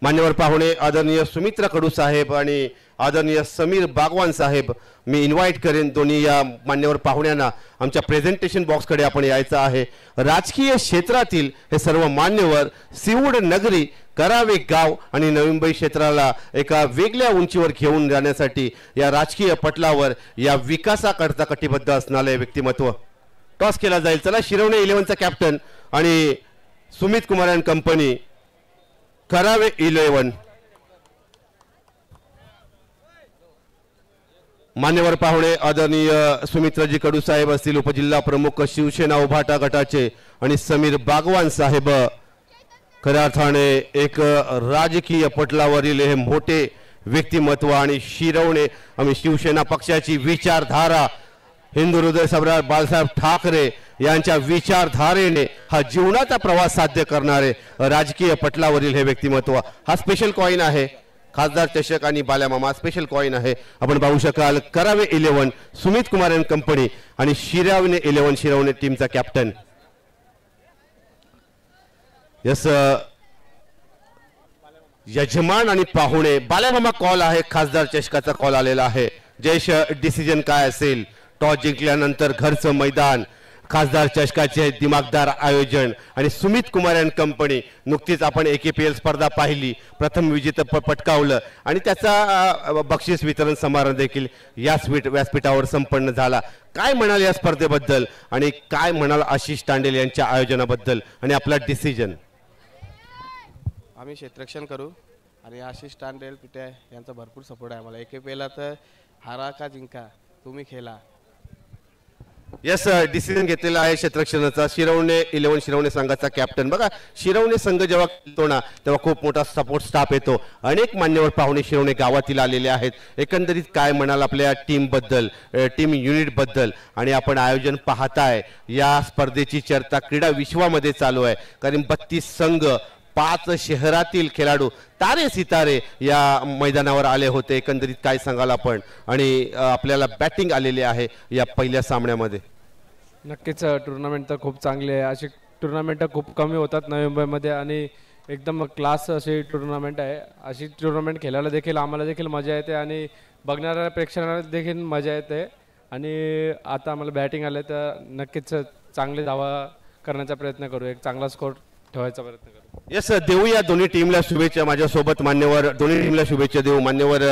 मान्यवर पाहुणे आदरणीय सुमित्रा कडू साहेब आणि आदरणीय समीर बागवान साहेब, मी इन्व्हाइट करेन दोन्ही या मान्यवर पाहुण्यांना आमच्या प्रेझेंटेशन बॉक्सकडे आपण यायचं आहे. राजकीय क्षेत्रातील हे सर्व मान्यवर सिवूड नगरी, करावे गाव आणि नवी मुंबई क्षेत्राला एका वेगळ्या उंचीवर घेऊन जाण्यासाठी या राजकीय पटलावर या विकासाकरता कटिबद्ध असणारे व्यक्तिमत्व. टॉस केला जाईल. चला शिरवणे 11चा कॅप्टन आणि सुमित कुमार अँड कंपनी करावे 11. मान्यवर पाहुणे आदरणीय सुमित्राजी कडू साहेब असतील, उपजिल्हा प्रमुख शिवसेना उभाटा गटाचे, आणि समीर बागवान साहेब. खऱ्या अर्थाने एक राजकीय पटलावरील हे मोठे व्यक्तिमत्व आणि शिरवणे आम्ही शिवसेना पक्षाची विचारधारा, हिंदू हृदय सम्राट बाळासाहेब ठाकरे यांच्या विचारधारेने हा जीवनाचा प्रवास साध्य करणारे राजकीय पटलावरील हे व्यक्तिमत्व. हा स्पेशल कॉइन आहे. खासदार चषक आणि बाल्यामामा स्पेशल कॉइन आहे. आपण पाहू शकाल. करावे 11 सुमित कुमार अँड कंपनी आणि शिरवणे 11 शिरवणे टीमचा कॅप्टन. यस यजमान आणि पाहुणे बाल्यामामा कॉल आहे. खासदार चषकाचा कॉल आलेला आहे. जयेश डिसिजन काय असेल. टॉस जिंकल्यानंतर घरचं मैदान, खासदार चषकाचे दिमागदार आयोजन आणि सुमित कुमार अँड कंपनी. नुकतीच आपण AKPL स्पर्धा पाहिली. प्रथम विजेतेपद पटकावलं आणि त्याचा बक्षीस वितरण समारंभ देखील याच व्यासपीठावर संपन्न झाला. काय म्हणाल या स्पर्धेबद्दल आणि काय म्हणाल आशिष तांडेल यांच्या आयोजनाबद्दल आणि आपला डिसिजन. आम्ही क्षेत्ररक्षण करू आणि आशिष तांडेल पिटे यांचा भरपूर सपोर्ट आहे आम्हाला. AKPL तर हारा का जिंका तुम्ही खेळा. यस डिसिजन घेतलेला आहे क्षेत्ररक्षणाचा. शिरवणे 11 शिरवणे संघाचा कॅप्टन. बघा शिरवणे संघ जेव्हा खेळतो ना तेव्हा खूप मोठा सपोर्ट स्टाफ येतो. अनेक मान्यवर पाहुणे शिरवणे गावातील आलेले आहेत. एकंदरीत काय म्हणाल आपल्या टीम बद्दल, टीम युनिट बद्दल, आणि आपण आयोजन पाहताय या स्पर्धेची चर्चा क्रीडा विश्वामध्ये चालू आहे. कारण 32 संघ, 5 शहरातील खेळाडू, तारे सितारे या मैदानावर आले होते. एकंदरीत काय सांगाल आपण. आणि आपल्याला बॅटिंग आलेली आहे या पहिल्या सामन्यामध्ये. नक्कीच टुर्नामेंट तर खूप चांगली आहे. अशी टुर्नामेंट खूप कमी होतात नवी मुंबईमध्ये आणि एकदम क्लास अशी टुर्नामेंट आहे. अशी टुर्नामेंट खेळायला देखील आम्हाला देखील मजा येते आणि बघणाऱ्या प्रेक्षकांना देखील मजा येते. आणि आता आम्हाला बॅटिंग आले तर नक्कीच चांगले धावा करण्याचा प्रयत्न करू, एक चांगला स्कोर ठेवायचा प्रयत्न करू. यस देऊया दोन्ही टीमला शुभेच्छा. माझ्यासोबत मान्यवर दोन्ही टीमला शुभेच्छा देऊ. मान्यवर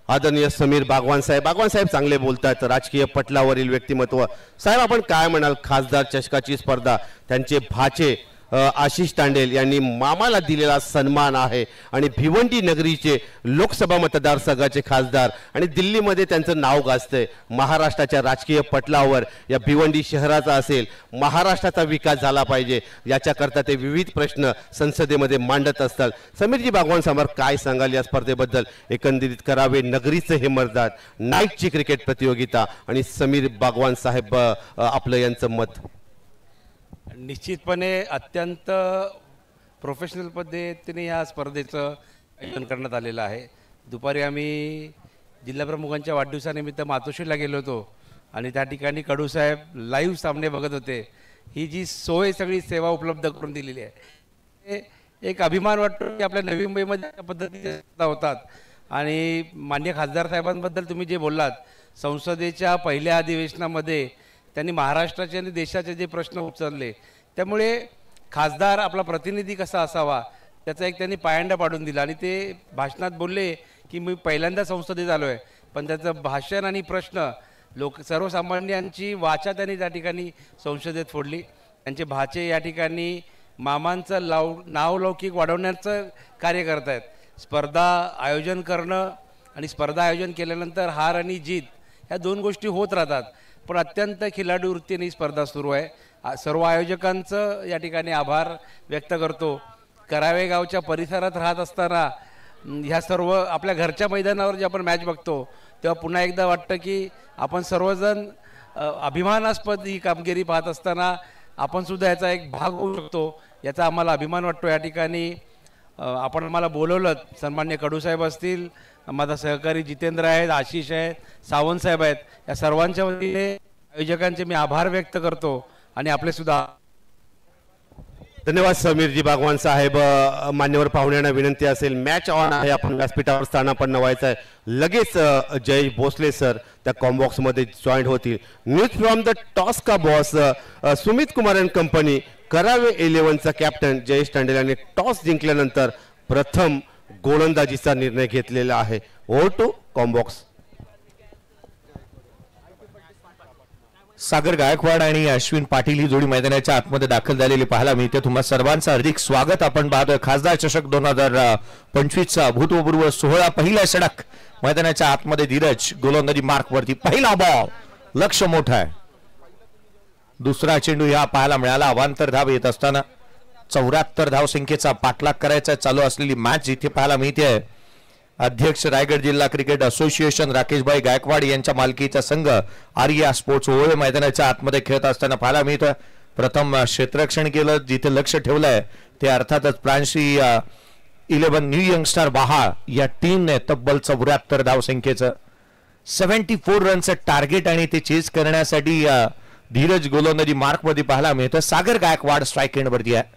आदरणीय समीर बागवान साहेब. बागवान साहेब चांगले बोलतात. राजकीय पटलावरील व्यक्तिमत्व. साहेब आपण काय म्हणाल. खासदार चषकाची स्पर्धा, त्यांचे भाचे आशिष तांडेल यांनी मामाला दिलेला सन्मान आहे आणि भिवंडी नगरीचे लोकसभा मतदारसंघाचे खासदार आणि दिल्लीमध्ये त्यांचं नाव गाजतंय. महाराष्ट्राच्या राजकीय पटलावर या भिवंडी शहराचा असेल, महाराष्ट्राचा विकास झाला पाहिजे याच्याकरता ते विविध प्रश्न संसदेमध्ये मांडत असतात. समीरजी बागवान समोर काय सांगाल या स्पर्धेबद्दल. एकंदरीत करावे नगरीचं हे मैदान, नाईटची क्रिकेट प्रतियोगिता आणि समीर बागवान साहेब आपलं यांचं मत. निश्चितपणे अत्यंत प्रोफेशनल पद्धतीने या स्पर्धेचं आयोजन करण्यात आलेलं आहे. दुपारी आम्ही जिल्हाप्रमुखांच्या वाढदिवसानिमित्त मातोश्रीला गेलो होतो आणि त्या ठिकाणी कडूसाहेब लाईव्ह सामने बघत होते. ही जी सोय सगळी सेवा उपलब्ध करून दिलेली आहे, एक अभिमान वाटतो की आपल्या नवी मुंबईमध्ये त्या पद्धतीने होतात. आणि माननीय खासदार साहेबांबद्दल तुम्ही जे बोललात, संसदेच्या पहिल्या अधिवेशनामध्ये त्यांनी महाराष्ट्राचे आणि देशाचे जे प्रश्न उचलले, त्यामुळे खासदार आपला प्रतिनिधी कसा असावा त्याचा एक त्यांनी पायंडा पाडून दिला. आणि ते भाषणात बोलले की मी पहिल्यांदा संसदेत आलो आहे, पण त्याचं भाषण आणि प्रश्न सर्वसामान्यांची वाचा त्यांनी त्या ठिकाणी संसदेत फोडली. त्यांचे भाचे या ठिकाणी मामांचं नावलौकिक वाढवण्याचं कार्य करत आहेत. स्पर्धा आयोजन करणं आणि स्पर्धा आयोजन केल्यानंतर हार आणि जीत ह्या दोन गोष्टी होत राहतात, पण अत्यंत खिलाडू वृत्तीने स्पर्धा सुरू आहे. सर्व आयोजकांचं या ठिकाणी आभार व्यक्त करतो. करावे गावच्या परिसरात राहत असताना ह्या सर्व आपल्या घरच्या मैदानावर जे आपण मॅच बघतो तेव्हा पुन्हा एकदा वाटतं की आपण सर्वजण अभिमानास्पद ही कामगिरी पाहत असताना आपण सुद्धा याचा एक भाग होऊ शकतो, याचा आम्हाला अभिमान वाटतो. या ठिकाणी आपण मला बोलवलं, सन्मान्य कडूसाहेब असतील, माझा सहकारी जितेंद्र आहेत, आशिष आहेत, सावंत साहेब आहेत, या सर्वांच्या वतीने आयोजकांचे मी आभार व्यक्त करतो. आणि आपले सुद्धा धन्यवाद समीरजी बागवान साहेब. मान्यवर पाहुण्यांना विनंती असेल, मॅच ऑन आहे, आपण व्यासपीठावर स्थानापन्न व्हायचं आहे. लगेच जय भोसले सर त्या कॉम्बॉक्स मध्ये जॉईंट होतील. न्यूज फ्रॉम द टॉस का boss Sumit Kumar and company, करावे 11चा कॅप्टन जयेश तांडेल यांनी टॉस जिंकल्यानंतर प्रथम गोलंदाजीचा निर्णय घेतलेला आहे. ओव्हर टू कॉम्बॉक्स. सागर गायकवाड आणि अश्विन पाटील ही जोडी मैदानाच्या आतमध्ये दाखल झालेली पाहायला मिळते. तुम्हा सर्वांचं हार्दिक स्वागत. आपण पाहतोय खासदार चषक 2025चा भूतपूर्व सोहळा. पहिला षटक मैदानाच्या आतमध्ये, धीरज गोलंदाजी मार्क वरती, पहिला बॉल, लक्ष मोठा आहे. दुसरा चेंडू ह्या पाहायला मिळाला. अवांतर धाव येत असताना 74 धावसंख्येचा पाठलाग करायचा चालू असलेली मॅच इथे पाहायला मिळते. अध्यक्ष रायगड जिल्हा क्रिकेट असोसिएशन राकेशभाई गायकवाड यांच्या मालकीचा संघ आर्या स्पोर्ट्स ओळे मैदानाच्या आतमध्ये खेळत असताना पाहायला मिळतोय. प्रथम क्षेत्ररक्षण केलं, जिथे लक्ष ठेवलंय ते अर्थातच फ्रान्सी 11 न्यू यंगस्टर बहाळ या टीमने तब्बल 74 धावसंख्येचं 74 रनचं टार्गेट आणि ते चेस करण्यासाठी धीरज गोलंदाजी मार्क मध्ये पाहायला मिळतं. सागर गायकवाड स्ट्राईक एंड वरती आहे.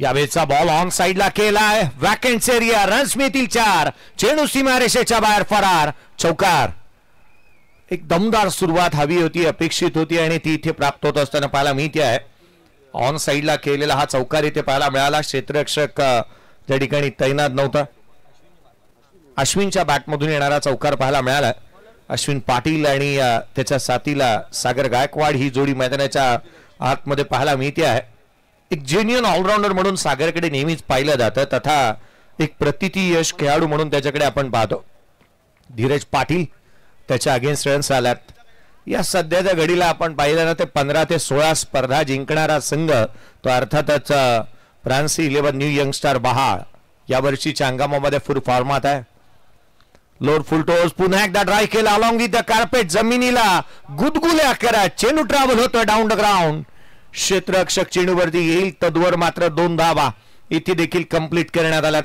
यावेळेचा बॉल ऑन साइडला केलाय, वॅकंट एरिया, रन्स मिळतील 4, चेंडू सीमारेषेच्या बाहेर फरार, चौकार. एक दमदार सुरुवात हवी होती, अपेक्षित होती आणि ती इथे प्राप्त होत असताना पाहायला मिळते आहे. ऑन साइडला केलेला हा चौकार इथे पाहायला मिळाला. क्षेत्ररक्षक त्या ठिकाणी तैनात नव्हता. अश्विनच्या बॅटमधून येणारा चौकार पाहायला मिळाला. अश्विन पाटील आणि त्याच्या साथीला सागर गायकवाड ही जोडी मैदानाच्या आतमध्ये पाहायला मिळते आहे. एक जेन्युइन ऑलराऊंडर म्हणून सागरकडे नेहमीच पाहिलं जातं, तथा एक प्रतिती यश खेळाडू म्हणून त्याच्याकडे आपण पाहतो. धीरज पाटील त्याच्या अगेन्स्ट रन्स आल्यात. या सध्याच्या घडीला आपण पाहिलं ना, ते 15 ते 16 स्पर्धा जिंकणारा संघ तो अर्थातच फ्रान्सी 11 न्यू यंगस्टर बहाळ या वर्षीच्या हंगामामध्ये फुल फॉर्मात आहे. लोअर फुल टॉस पुन्हा एकदा ड्राय केला अलॉंग विथ द कार्पेट, जमिनीला गुदगुल्या करत चेंडू ट्रॅव्हल होतो डाऊन द ग्राउंड. क्षेत्ररक्षक चेंडूवरती येईल, तद्वर मात्र 2 धावा इथे देखील कंप्लीट करण्यात आल्यात.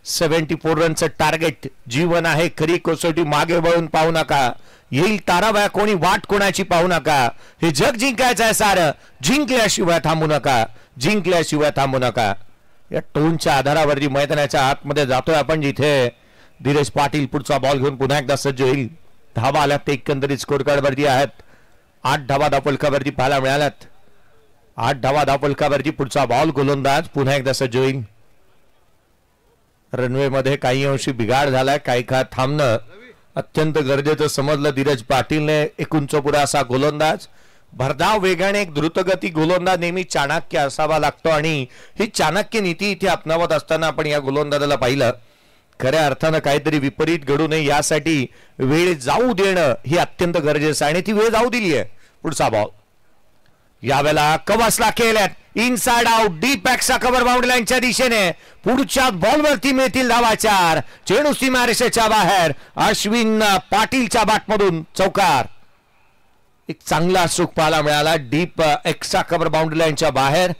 74 रनचं टार्गेट जीवन आहे. खरी कसोटी मागे वळून पाहू नका, येईल ताराबाया, कोणी वाट कोणाची पाहू नका. हे जग जिंकायचं आहे सारं, जिंकल्याशिवाय थांबू नका, जिंकल्याशिवाय थांबू नका. या टोनच्या आधारावरती मैदानाच्या आतमध्ये जातोय आपण, जिथे धीरज पाटील पुढचा बॉल घेऊन पुन्हा एकदा सज्ज होईल. धावा आल्यात ते एकंदरीत स्कोर कार्ड वरती आहेत. 8 धावा धावफलकावरती पाहायला मिळाल्यात. 8 धावा धावफलकावरती पुढचा बॉल, गोलंदाज पुन्हा एकदा सज्ज होईल. रनवे मध्ये काही अंशी बिघाड झालाय, काही काळ थांबणं अत्यंत गरजेचं समजलं. धीरज पाटीलने एक उंचपुरा असा गोलंदाज, भरधाव वेगाने एक द्रुतगती गोलंदाज नेहमी चाणक्य असावा लागतो आणि ही चाणक्य नीती इथे अपनावत असताना आपण या गोलंदाजाला पाहिलं. खऱ्या अर्थानं काहीतरी विपरीत घडू नये यासाठी वेळ जाऊ देणं हे अत्यंत गरजेचं आहे आणि ती वेळ जाऊ दिली आहे. पुढचा बॉल यावेळेला कवसला केल्यात, इनसाइड आउट, डीप एक्सा कव्हर बाउंड्री लाईनच्या दिशेने. पुढच्या बॉलवरती मिळतील धावा 4, चेंडू सीमारेषेच्या बाहेर. अश्विन पाटीलच्या बॅटमधून चौकार. एक चांगला सुख पाहायला मिळाला. डीप एक्स्ट्रा कव्हर बाउंड्री लाईनच्या बाहेर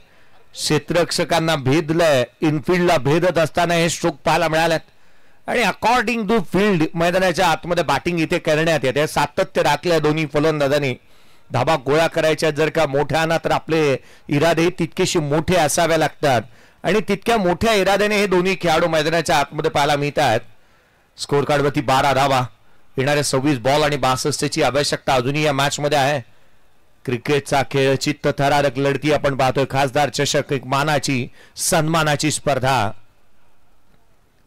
क्षेत्ररक्षकांना भेदलंय, इनफिल्डला भेदत असताना हे स्ट्रोक पाहायला मिळाल्यात. आणि अकॉर्डिंग टू फील्ड मैदानाच्या आतमध्ये बॅटिंग इथे करण्यात येते. सातत्य राखल्या दोन्ही फलंदाजांनी. धाबा गोळा करायच्या जर का मोठ्या ना तर आपले इरादे तितकेशी मोठे असावे लागतात आणि तितक्या मोठ्या इराद्याने हे दोन्ही खेळाडू मैदानाच्या आतमध्ये पाहायला मिळतात. स्कोर कार्डवरती 12 धावा, येणारे 26 बॉल आणि 62 ची आवश्यकता अजूनही या मॅच मध्ये आहे. क्रिकेटचा खेळ चित्तथरारक लढती आपण पाहतोय. खासदार चषक एक मानाची सन्मानाची स्पर्धा.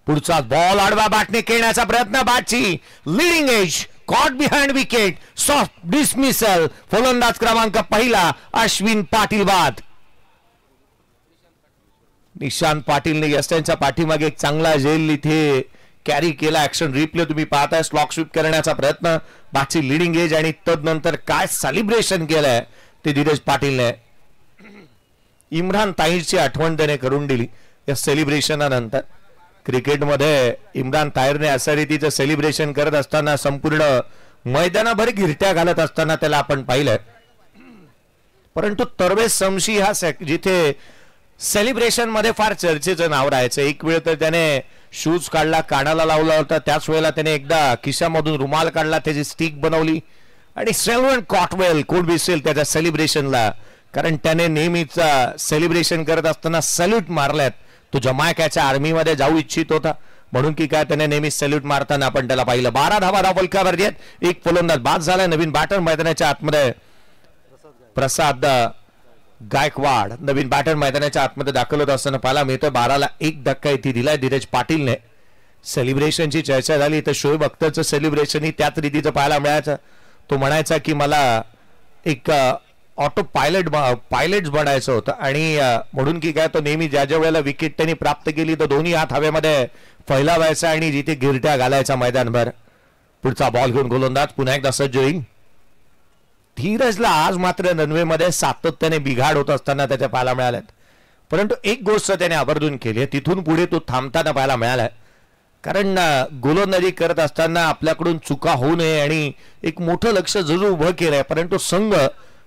पुढचा बॉल आडवा बॅटने खेळण्याचा प्रयत्न. बॅटची leading edge caught behind wicket. Soft dismissal. फलंदाज क्रमांक पहिला अश्विन पाटील बाद. निशांत पाटीलने यस्टनच्या पाठीमागे एक चांगला झेल इथे कॅरी केला. ऍक्शन रिप्ले तुम्ही पाहताय. स्लॉक स्वीप करण्याचा प्रयत्न. बॅटची लीडिंग एज आणि तदनंतर काय सेलिब्रेशन केलंय ते धीरज पाटीलने. इम्रान ताहिरची आठवण त्याने करून दिली या सेलिब्रेशनानंतर. क्रिकेटमध्ये इम्रान ताहिरने अशा रीतीचं सेलिब्रेशन करत असताना संपूर्ण मैदानाभर गिरट्या घालत असताना त्याला आपण पाहिलंय. परंतु तरवेज शमशी हा जिथे सेलिब्रेशन मध्ये फार चर्चेचं नाव राहायचं. एक वेळ तर त्याने शूज काढला, कानाला लावला होता. त्याच वेळेला त्याने एकदा खिशामधून रुमाल काढला, त्याची स्टिक बनवली आणि सेल्वन कॉटवेल कोण विसरेल त्याच्या सेलिब्रेशनला. कारण त्याने नेहमीच सेलिब्रेशन करत असताना सॅल्यूट मारल्यात. तो जमायकाच्या आर्मीमध्ये जाऊ इच्छित होता म्हणून की काय त्याने नेहमी सॅल्यूट मारताना आपण त्याला पाहिलं. 12 धावा फलकावरती आहेत. एक फलंदाज बाद झालाय. नवीन बॅटर मैदानाच्या आतमध्ये प्रसाद गायकवाड नवीन बॅटर मैदानाच्या आतमध्ये दाखल होत असताना पाहायला मिळतोय. 12ला 1 धक्का इथे दिलाय धीरज पाटीलने. सेलिब्रेशनची चर्चा झाली तर शोएब अख्तरचं सेलिब्रेशन ही त्याच रीतीचं पाहायला मिळायचं. तो म्हणायचा की मला एक ऑटो पायलट बनायचं होतं आणि म्हणून की काय तो नेहमी ज्या ज्या वेळेला विकेट त्यांनी प्राप्त केली तर दोन्ही हात हवेमध्ये फैलावायचा आणि जिथे गिरट्या घालायचा मैदानभर. पुढचा बॉल घेऊन गोलंदाज पुन्हा एकदा सज्ज होईल. धीरजला आज मात्र रनवेमध्ये सातत्याने बिघाड होत असताना त्याच्या पाहायला मिळाल्यात. परंतु एक गोष्ट त्याने आवर्जून केली, तिथून पुढे तो थांबताना पाहायला मिळालाय. कारण गोलंदाजी करत असताना आपल्याकडून चुका होऊ नये आणि एक मोठं लक्ष जरूर उभं केलंय. परंतु संघ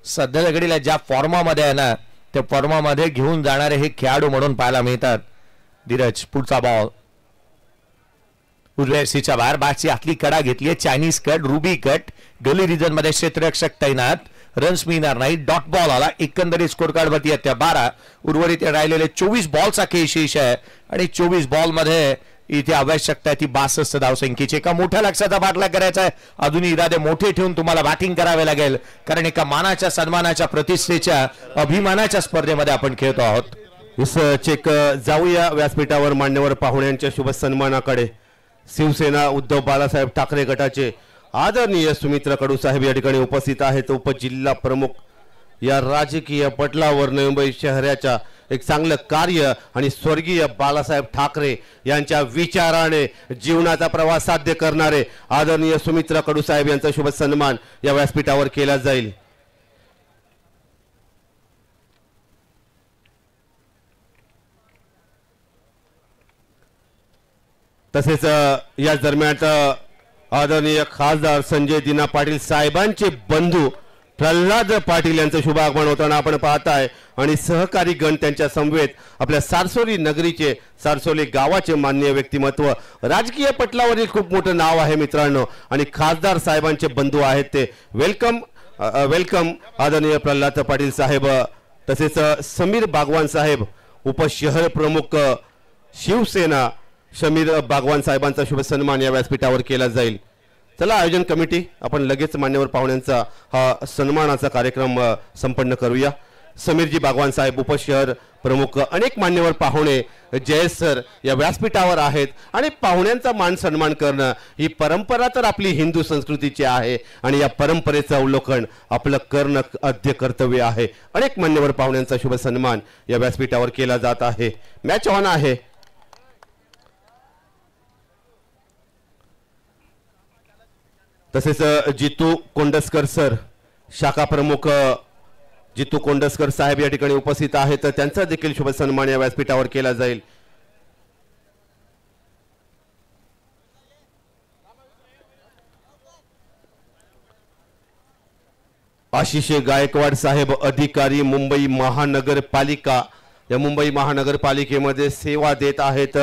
सध्याच्या घडीला ज्या फॉर्मामध्ये आहे ना त्या फॉर्मामध्ये घेऊन जाणारे हे खेळाडू म्हणून पाहायला मिळतात. धीरज पुढचा बॉल उजव्या सीच्या बाहेर. बॅटची आतली कडा घेतली. चायनीज कट, रुबी कट. गली रिजन मध्ये क्षेत्ररक्षक तैनात. रन्स मिळणार नाही. डॉट बॉल आला. एकंदरीत स्कोर कार्ड वरती आहेत त्या 12. उर्वरित राहिलेले 24 बॉलचा खेळ शेष आहे आणि 24 बॉल मध्ये इथे आवश्यकता आहे ती 62 धावसंख्येची. एका मोठ्या लक्ष्याचा पाठलाग करायचा आहे. अजूनही इरादे मोठे ठेवून तुम्हाला बॅटिंग करावे लागेल कारण एका मानाच्या सन्मानाच्या प्रतिष्ठेच्या अभिमानाच्या स्पर्धेमध्ये आपण खेळतो आहोत. चेक जाऊया व्यासपीठावर मान्यवर पाहुण्यांच्या शुभ सन्मानाकडे. शिवसेना उद्धव बाळासाहेब ठाकरे गटाचे आदरणीय सुमित्रा कडू साहेब या ठिकाणी उपस्थित आहेत. उपजिल्हा प्रमुख या राजकीय पटलावर नवी मुंबई शहराच्या एक चांगलं कार्य आणि स्वर्गीय बाळासाहेब ठाकरे यांच्या विचाराने जीवनाचा प्रवास साध्य करणारे आदरणीय सुमित्रा कडू साहेब यांचा शुभ सन्मान या व्यासपीठावर केला जाईल. तसेच या दरम्यान आदरणीय खासदार संजय दिना पाटील साहेबांचे बंधू प्रल्हाद पाटील यांचं शुभ आगमन होताना आपण पाहताय आणि सहकारी गण त्यांच्या समवेत आपल्या सारसोली नगरीचे सारसोली गावाचे माननीय व्यक्तिमत्व. राजकीय पटलावरील खूप मोठं नाव आहे मित्रांनो आणि खासदार साहेबांचे बंधू आहेत ते. वेलकम वेलकम आदरणीय प्रल्हाद पाटील साहेब. तसेच समीर बागवान साहेब उपशहर प्रमुख शिवसेना समीर बागवान साहेबांचा शुभ सन्मान या व्यासपीठावर केला जाईल. चला आयोजन कमिटी आपण लगेच मान्यवर पाहुण्यांचा हा सन्मानाचा कार्यक्रम संपन्न करूया. समीरजी बागवान साहेब उपशहर प्रमुख, अनेक मान्यवर पाहुणे जयेश सर या व्यासपीठावर आहेत आणि पाहुण्यांचा मान सन्मान करणं ही परंपरा तर आपली हिंदू संस्कृतीची आहे आणि या परंपरेचं अवलोकन आपलं करणं आद्य कर्तव्य आहे. अनेक मान्यवर पाहुण्यांचा शुभ सन्मान या व्यासपीठावर केला जात आहे. मॅच ऑन आहे. तसेच जितू कोंडस्कर सर शाखा प्रमुख जितू कोंडस्कर साहेब या ठिकाणी उपस्थित आहेत. त्यांचा देखील शुभ सन्मान या व्यासपीठावर केला जाईल. आशिष गायकवाड साहेब अधिकारी मुंबई महानगरपालिका या मुंबई महानगरपालिकेमध्ये सेवा देत आहेत.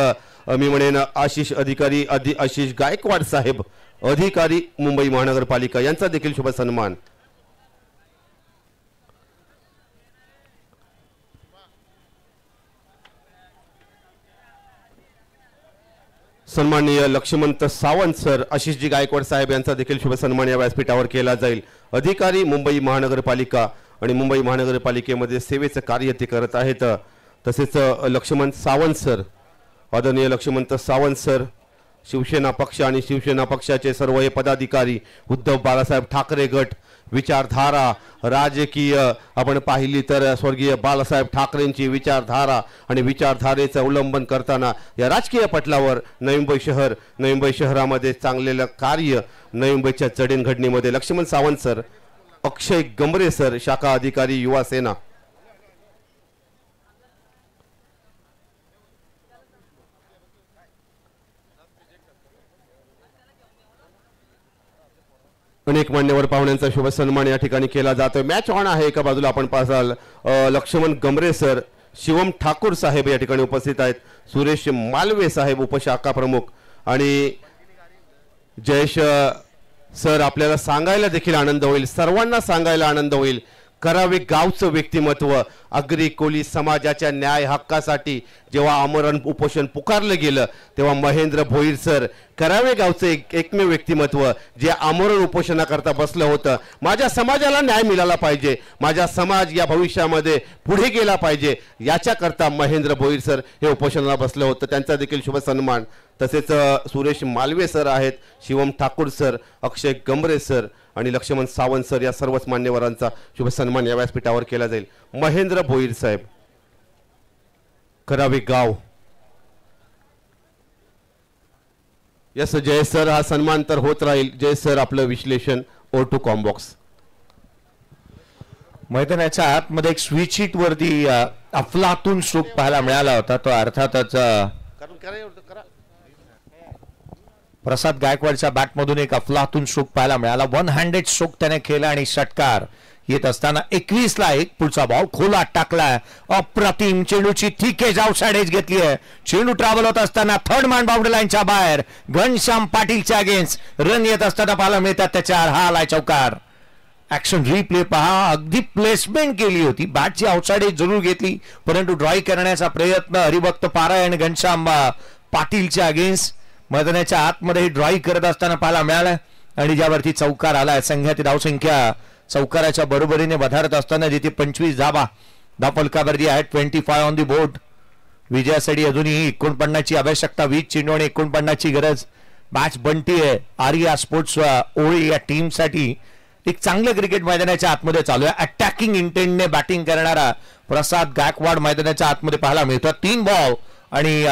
मी म्हणेन आशिष अधिकारी आशिष गायकवाड साहेब अधिकारी मुंबई महानगरपालिका यांचा देखील शुभ सन्मान. सन्माननीय लक्ष्मणत सावंत सर आशिषजी गायकवाड साहेब यांचा देखील शुभ सन्मान या व्यासपीठावर केला जाईल. अधिकारी मुंबई महानगरपालिका आणि मुंबई महानगरपालिकेमध्ये सेवेचं कार्य ते करत आहेत. तसेच लक्ष्मण सावंत सर आदरणीय लक्ष्मणत सावंत सर शिवसेना पक्ष आणि शिवसेना पक्षाचे सर्व हे पदाधिकारी उद्धव बाळासाहेब ठाकरे गट विचारधारा राजकीय आपण पाहिली तर स्वर्गीय बाळासाहेब ठाकरेंची विचारधारा आणि विचारधारेचं अवलंबन करताना या राजकीय पटलावर नवी मुंबई शहरामध्ये चांगलेलं कार्य नवी मुंबईच्या जडणघडणीमध्ये लक्ष्मण सावंत सर अक्षय गंभरे सर शाखा अधिकारी युवा सेना. अनेक मान्यवर पाहुण्यांचा शुभ सन्मान या ठिकाणी केला जातोय. मॅच ऑन आहे. एका बाजूला आपण पाहाल लक्ष्मण गंभरे सर शिवम ठाकूर साहेब या ठिकाणी उपस्थित आहेत. सुरेश मालवे साहेब उपशाखा प्रमुख आणि जयेश सर आपल्याला सांगायला देखील आनंद होईल सर्वांना सांगायला आनंद होईल करावे गावचं व्यक्तिमत्व अग्री कोली समाजाच्या न्याय हक्कासाठी जेव्हा आमरण उपोषण पुकारलं गेलं तेव्हा महेंद्र भोईर सर करावे गावचं एकमेव व्यक्तिमत्व जे आमरण उपोषणाकरता बसलं होतं. माझ्या समाजाला न्याय मिळाला पाहिजे माझा समाज या भविष्यामध्ये पुढे गेला पाहिजे याच्याकरता महेंद्र भोईर सर हे उपोषणाला बसलं होतं. त्यांचा देखील शुभ सन्मान. तसेच सुरेश मालवे सर आहेत शिवम ठाकूर सर अक्षय गंभरे सर आणि लक्ष्मण सावंत सर या सर्वच मान्यवरांचा शुभ सन्मान या व्यासपीठावर केला जाईल. महेंद्र भोईर साहेब करावे गाव. यस जय सर हा सन्मान तर होत राहील. जय सर आपलं विश्लेषण O2 कॉम्बॉक्स. मैदानाच्या आतमध्ये एक स्विच हिट वरती अफलातून स्ट्रोक पाहायला मिळाला होता. तो अर्थातच प्रसाद गायकवाडच्या बॅटमधून एक अफलातून स्ट्रोक पाहायला मिळाला. 1 हँडेड स्ट्रोक त्याने केला आणि षटकार येत असताना 21 ला एक पुढचा बॉल खोलात टाकलाय. अप्रतिम चेंडूची थिकेज आउटसाइड एज घेतली आहे. चेंडू ट्रॅव्हल होत असताना थर्ड मॅन बाउंड्री लाईनच्या बाहेर घनश्याम पाटीलच्या अगेन्स्ट रन येत असताना पाहायला मिळतात. त्याच्यावर हा आलाय चौकार. ऍक्शन रिप्ले पहा अगदी प्लेसमेंट केली होती बॅटची आउटसाइड एज जरूर घेतली परंतु ड्रॉई करण्याचा प्रयत्न हरिभक्त पारायण घनश्याम पाटीलच्या अगेन्स्ट मैदानाच्या आतमध्ये ड्रॉई करत असताना पाहायला मिळाला आणि ज्यावरती चौकार आलाय. संघाची धावसंख्या चौकाराच्या बरोबरीने वधारत असताना जिथे 25 धावफलकावरती आहे 25 ऑन दी बोर्ड. विजयासाठी अजूनही 49 ची आवश्यकता 20 चेंडू आणि 49 ची गरज. मॅच बनती आहे आर्या स्पोर्ट्स ओळी या टीम साठी. एक चांगलं क्रिकेट मैदानाच्या आतमध्ये चालू आहे. अटॅकिंग इंटेंटने बॅटिंग करणारा प्रसाद गायकवाड मैदानाच्या आतमध्ये पाहायला मिळतो. 3 बॉल आणि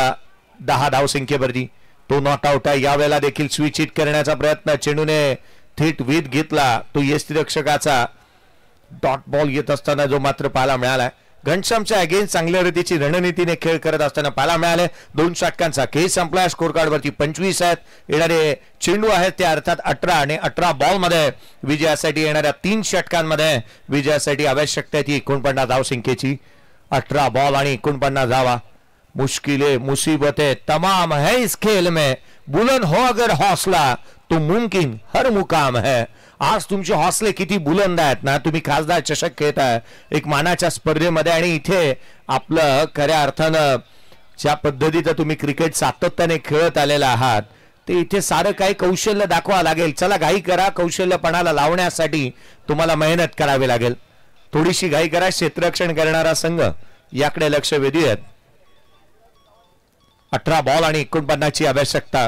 10 धावसंख्येवरती तो नॉट आउट आहे. यावेळेला देखील स्विच हिट करण्याचा प्रयत्न चेंडूने थेट वेध घेतला. तो यष्टिरक्षकाचा डॉट बॉल येत असताना जो मात्र पाहायला मिळाला. घनश्यामच्या अगेन्स्ट चांगल्या रीतीची रणनीतीने खेळ करत असताना पाहायला मिळाले. 2 षटकांचा खेळ संपला. स्कोर कार्ड वरती 25 आहेत. येणारे चेंडू आहेत ते अर्थात 18 आणि 18 बॉल मध्ये विजयासाठी येणाऱ्या 3 षटकांमध्ये विजयासाठी आवश्यकता आहे ती 49 धावसंख्येची. 18 बॉल आणि 49 धावा. मुश्किलें मुसीबतें तमाम है इस खेल में बुलंद हो अगर हौसला तो मुमकिन हर मुकाम है. आज तुमचे हौसले किती बुलंद आहेत ना. तुम्ही खासदार चषक खेळताय एक मानाच्या स्पर्धेमध्ये आणि इथे आपलं खऱ्या अर्थानं ज्या पद्धतीचं तुम्ही क्रिकेट सातत्याने खेळत आलेला आहात ते इथे सारं काही कौशल्य दाखवा लागेल. चला घाई करा. कौशल्यपणाला लावण्यासाठी तुम्हाला मेहनत करावी लागेल. थोडीशी घाई करा. क्षेत्ररक्षण करणारा संघ याकडे लक्ष वेधूयात. 18 बॉल आणि 49 ची आवश्यकता.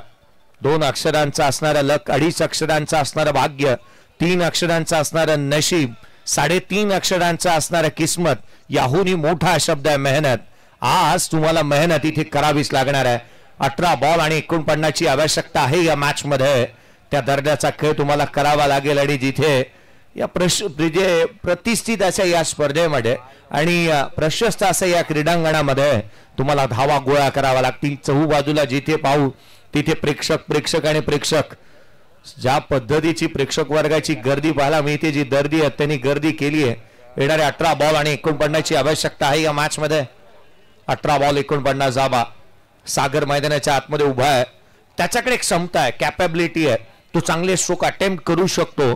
2 अक्षरांचा असणारा लक 2.5 अक्षरांचा असणारं भाग्य 3 अक्षरांचा असणारं नशीब 3.5 अक्षरांचा असणारं किस्मत याहूनही मोठा शब्द आहे मेहनत. आज तुम्हाला मेहनत इथे करावीच लागणार आहे. 18 बॉल आणि 49 ची आवश्यकता आहे या मॅच मध्ये. त्या दर्जाचा खेळ तुम्हाला करावा लागेल आणि जिथे या प्रतिष्ठित अशा या स्पर्धेमध्ये आणि प्रशस्त अशा या क्रीडांगणामध्ये तुम्हाला धावा गोळा करावा लागतील. चहूबाजूला जिथे पाहू तिथे प्रेक्षक आणि प्रेक्षक ज्या पद्धतीची प्रेक्षक वर्गाची गर्दी पाहायला मिळते जी गर्दी त्यांनी गर्दी केली आहे. येणारे 18 बॉल आणि 49 ची आवश्यकता आहे या मॅच मध्ये. 18 बॉल 49 धावा. सागर मैदानाच्या आतमध्ये उभा आहे, त्याच्याकडे एक क्षमता आहे, कॅपेबिलिटी आहे, तो चांगले स्ट्रोक अटेम्प्ट करू शकतो.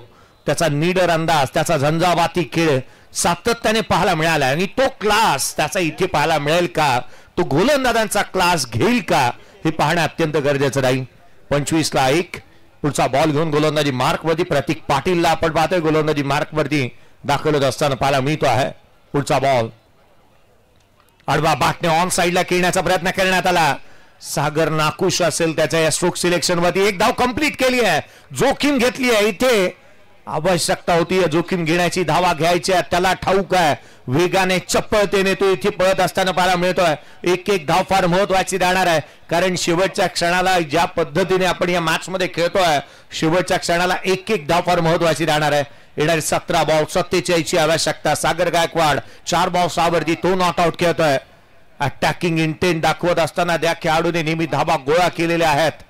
त्याचा नीडर अंदाज, त्याचा झंझावाती खेळ सातत्याने पाहायला मिळाला आणि तो क्लास त्याचा इथे पाहायला मिळेल का, तो गोलंदाजांचा क्लास घेईल का, हे पाहणं अत्यंत गरजेचं राहील. 25-1 पुढचा बॉल घेऊन गोलंदाजी मार्कवरती प्रतीक पाटीलला आपण पाहतोय गोलंदाजी मार्कवरती दाखल होत असताना पाहायला मिळतो आहे. पुढचा बॉल आडवा बाटने ऑन साइडला खेळण्याचा प्रयत्न करण्यात आला. सागर नाखुश असेल त्याच्या या स्ट्रोक सिलेक्शन वरती. एक धाव कंप्लीट केली आहे, जोखीम घेतली आहे, इथे आवश्यकता होती जोखीम घेण्याची, धावा घ्यायच्या, त्याला ठाऊक आहे वेगाने चपळतेने तो इथे पळत असताना पाहायला मिळतोय. एक एक धाव फार महत्वाची राहणार आहे, कारण शेवटच्या क्षणाला ज्या पद्धतीने आपण या मॅच मध्ये खेळतोय, शेवटच्या क्षणाला एक एक धाव फार महत्वाची राहणार आहे. येणारे 17 बॉल 47 ची आवश्यकता. सागर गायकवाड 4 बॉल 6 वरती तो नॉट आउट खेळतोय. अटॅकिंग इंटेंट दाखवत असताना त्या खेळाडूने नेहमी धावा गोळा केलेल्या आहेत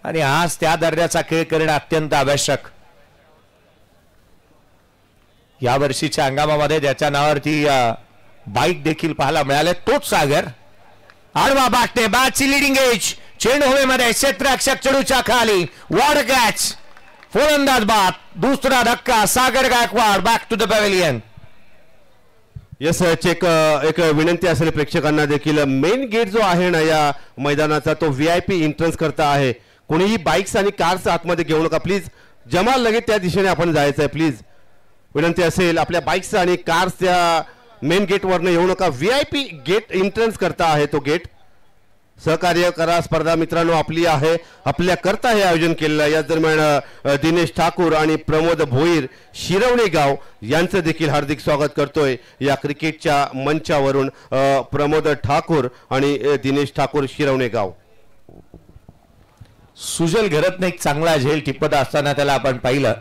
आणि आज त्या दर्जाचा खेळ करणं अत्यंत आवश्यक. या वर्षीच्या हंगामामध्ये ज्याच्या नावावरती बाईक देखील पाहायला मिळाले तोच सागर. आडवा बाटणे, बॅटची लिडिंग एज, चेंडू हवेमध्ये, क्षेत्ररक्षक चेंडूच्या खाली, वॉड कॅच, फलंदाज बाद, दुसरा धक्का, Sagar Gaikwad back to the pavilion. Yes, एक विनंती असेल प्रेक्षकांना देखील, मेन गेट जो आहे ना या मैदानाचा तो VIP एंट्रन्स करता आहे. कोणीही बाईक्स आणि कार्स आतमध्ये घेऊ नका प्लीज. जमाल लगेच त्या दिशेने आपण जायचं आहे प्लीज. विनंती असेल, आपल्या बाईक्स आणि कार्स त्या मेन गेटवरनं येऊ नका. VIP गेट एंट्रन्स करता आहे तो गेट. सहकार्य करा स्पर्धा मित्रांनो आपली आहे, आपल्या करता हे आयोजन केलेलं आहे. या दरम्यान दिनेश ठाकूर आणि प्रमोद भोईर शिरवणे गाव यांचं देखील हार्दिक स्वागत करतोय या क्रिकेटच्या मंचावरून. प्रमोद ठाकूर आणि दिनेश ठाकूर शिरवणे गाव. सुजल घरतने एक चांगला झेल टिपत असताना त्याला आपण पाहिलं.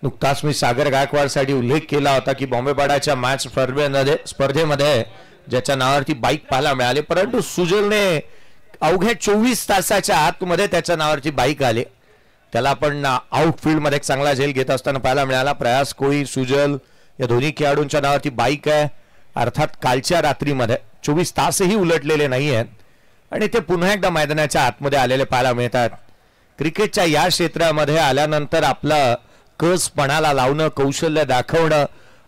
नुकताच मी सागर गायकवाड साठी उल्लेख केला होता की बॉम्बेपाडाच्या मॅच स्पर्धेमध्ये ज्याच्या नावावरती बाईक पाहायला मिळाली, परंतु सुजलने अवघ्या 24 तासाच्या आतमध्ये त्याच्या नावावरती बाईक आले. त्याला आपण आउटफील्ड मध्ये चांगला झेल घेत असताना पाहायला मिळाला. प्रयास कोळी, सुजल या दोन्ही खेळाडूंच्या नावावरती बाईक आहे. अर्थात कालच्या रात्रीमध्ये 24 तासही उलटलेले नाही आहेत आणि ते पुन्हा एकदा मैदानाच्या आतमध्ये आलेले पाहायला मिळतात. क्रिकेटच्या या क्षेत्रामध्ये आल्यानंतर आपलं कस पणाला लावणं, कौशल्य दाखवणं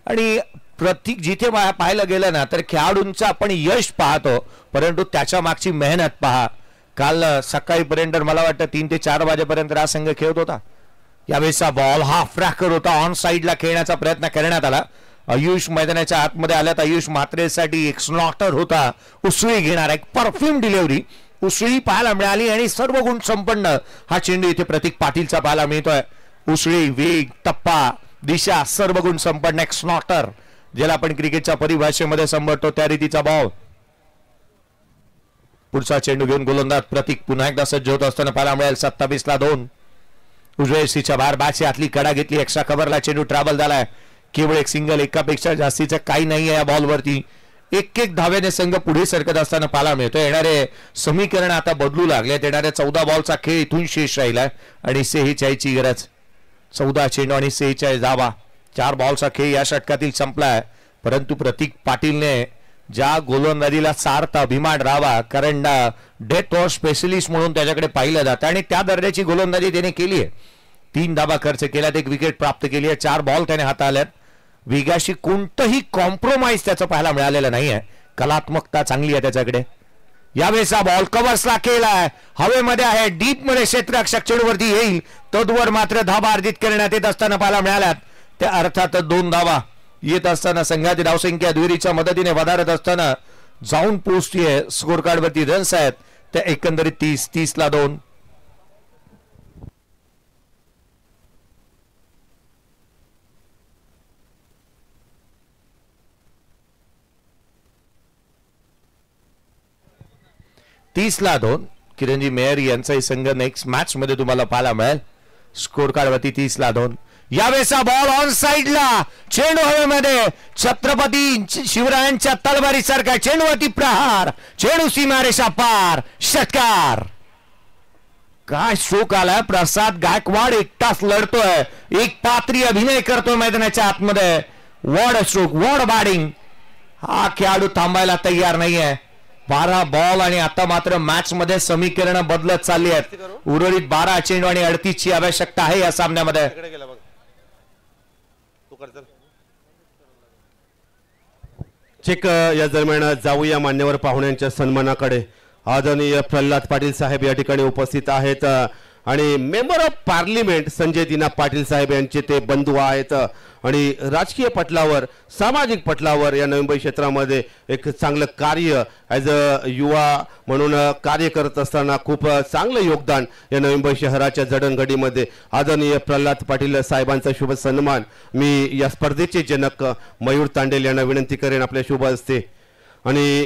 आणि प्रत्येक जिथे पाहायला गेलं ना तर खेळाडूंचं आपण यश पाहतो, परंतु त्याच्या मागची मेहनत पहा. काल सकाळीपर्यंत मला वाटतं 3 ते 4 वाजेपर्यंत हा संघ खेळत होता. यावेळेचा बॉल हा फ्रॅकर होता, ऑन साइडला खेळण्याचा प्रयत्न करण्यात आला. आयुष मैदानाच्या आतमध्ये आल्यात. आयुष मात्रेसाठी एक स्लॉटर होता, उसळी घेणार एक परफ्यूम डिलिव्हरी, उसळी पाहायला मिळाली आणि सर्व गुण संपन्न हा चेंडू इथे प्रतीक पाटीलचा पाहायला मिळतोय. उसळी, वेग, टप्पा, दिशा सर्व गुण संपन्न एक स्लॉटर, ज्याला आपण क्रिकेटच्या परिभाषेमध्ये संबोधतो त्या रीतीचा बॉल. पुढचा चेंडू घेऊन गोलंदाज प्रतीक पुन्हा एकदा सज्ज होत असताना पाहायला मिळेल. 27-2 उजव्या बाहेर बॅटची आतली कडा घेतली, एक्स्ट्रा कव्हरला चेंडू ट्रॅव्हल झालाय. केवळ एक सिंगल, एकापेक्षा जास्तीचं काही नाही या बॉलवरती. एक धावेने संघ पुढे सरकत असताना पाहायला मिळतो. येणारे समीकरण आता बदलू लागले. येणाऱ्या 14 बॉलचा खेळ इथून शेष राहिलाय आणि 46ची गरज. 14 चेंडू आणि 46 धावा. 4 बॉलचा खेळ या षटकातील संपलाय, परंतु प्रतीक पाटीलने ज्या गोलंदाजीला सार्थ अभिमान राहावा, कारण डेथ ओव्हर स्पेशलिस्ट म्हणून त्याच्याकडे पाहिलं जातं आणि त्या दर्जाची गोलंदाजी त्याने केली आहे. 3 धावा खर्च केल्यात, 1 विकेट प्राप्त केली आहे, 4 बॉल त्याने हाताळल्यात. वेगाशी कोणतंही कॉम्प्रोमाइज त्याचं पाहायला मिळालेलं नाहीये. कलात्मकता चांगली आहे त्याच्याकडे. यावेळेचा बॉल कव्हर्सला केलाय, हवेमध्ये आहे, डीप मध्ये क्षेत्ररक्षक चेंडूवरती येईल, तद्वर मात्र धावा अर्जित करण्यात येत असताना पाहायला मिळाल्यात. त्या अर्थातच 2 धावा येत असताना संघाची धावसंख्या दुहेरीच्या मदतीने वधारत असताना जाऊन पोहोचतीये. स्कोर कार्ड वरती रन्स आहेत त्या एकंदरीत 30-2. किरणजी मेयर यांचाही संघ नेक्स्ट मॅच मध्ये तुम्हाला पाहायला मिळेल. स्कोर कार्ड वरती 30-2. यावेळेचा बॉल ऑन साइडला, चेंडू हवेमध्ये, छत्रपती शिवरायांच्या तलवारी सारखा चेंडूवरती प्रहार, चेंडू सीमारेषा पार, षटकार. काय स्ट्रोक आलाय. प्रसाद गायकवाड एकटाच लढतोय, एक पात्री अभिनय करतोय मैदानाच्या आतमध्ये. What stroke, what batting. हा खेळाडू थांबायला तयार नाहीये. 12 बॉल आणि आता मात्र मॅच मध्ये समीकरण बदलत चालली आहेत. उर्वरित 12 चेंडू आणि 38 ची आवश्यकता आहे या सामन्यामध्ये. चेक या दरम्यान जाऊया मान्यवर पाहुण्यांच्या सन्मानाकडे. आदरणीय प्रल्हाद पाटील साहेब या ठिकाणी उपस्थित आहेत आणि मेंबर ऑफ पार्लिमेंट संजय दिना पाटील साहेब यांचे ते बंधू आहेत आणि राजकीय पटलावर सामाजिक पटलावर या नवी मुंबई क्षेत्रामध्ये एक चांगलं कार्य ॲज अ युवा म्हणून कार्य करत असताना खूप चांगलं योगदान या नवी मुंबई शहराच्या जडणघडीमध्ये. आदरणीय प्रल्हाद पाटील साहेबांचा शुभ सन्मान मी या स्पर्धेचे जनक मयूर तांडेल यांना विनंती करेन आपल्या शुभ हस्ते. आणि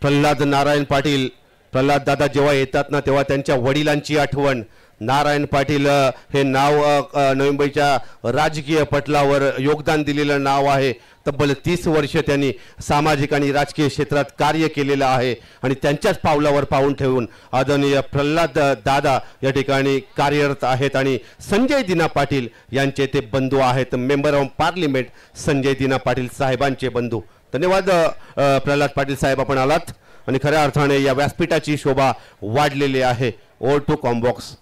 प्रल्हाद नारायण पाटील, प्रल्हाद दादा जेव्हा येतात ना तेव्हा त्यांच्या वडिलांची आठवण. नारायण पाटील हे नाव नवी मुंबईच्या राजकीय पटलावर योगदान दिलेलं नाव आहे. तब्बल 30 वर्ष त्यांनी सामाजिक आणि राजकीय क्षेत्रात कार्य केलेलं आहे आणि त्यांच्याच पावलावर पाऊल ठेवून आदरणीय प्रल्हाद दादा या ठिकाणी कार्यरत आहेत आणि संजय दिना पाटील यांचे ते बंधू आहेत. मेंबर ऑफ पार्लिमेंट संजय दिना पाटील साहेबांचे बंधू. धन्यवाद प्रल्हाद पाटील साहेब, आपण आलात आणि खऱ्या अर्थाने या व्यासपीठाची शोभा वाढलेली आहे. Over to combox.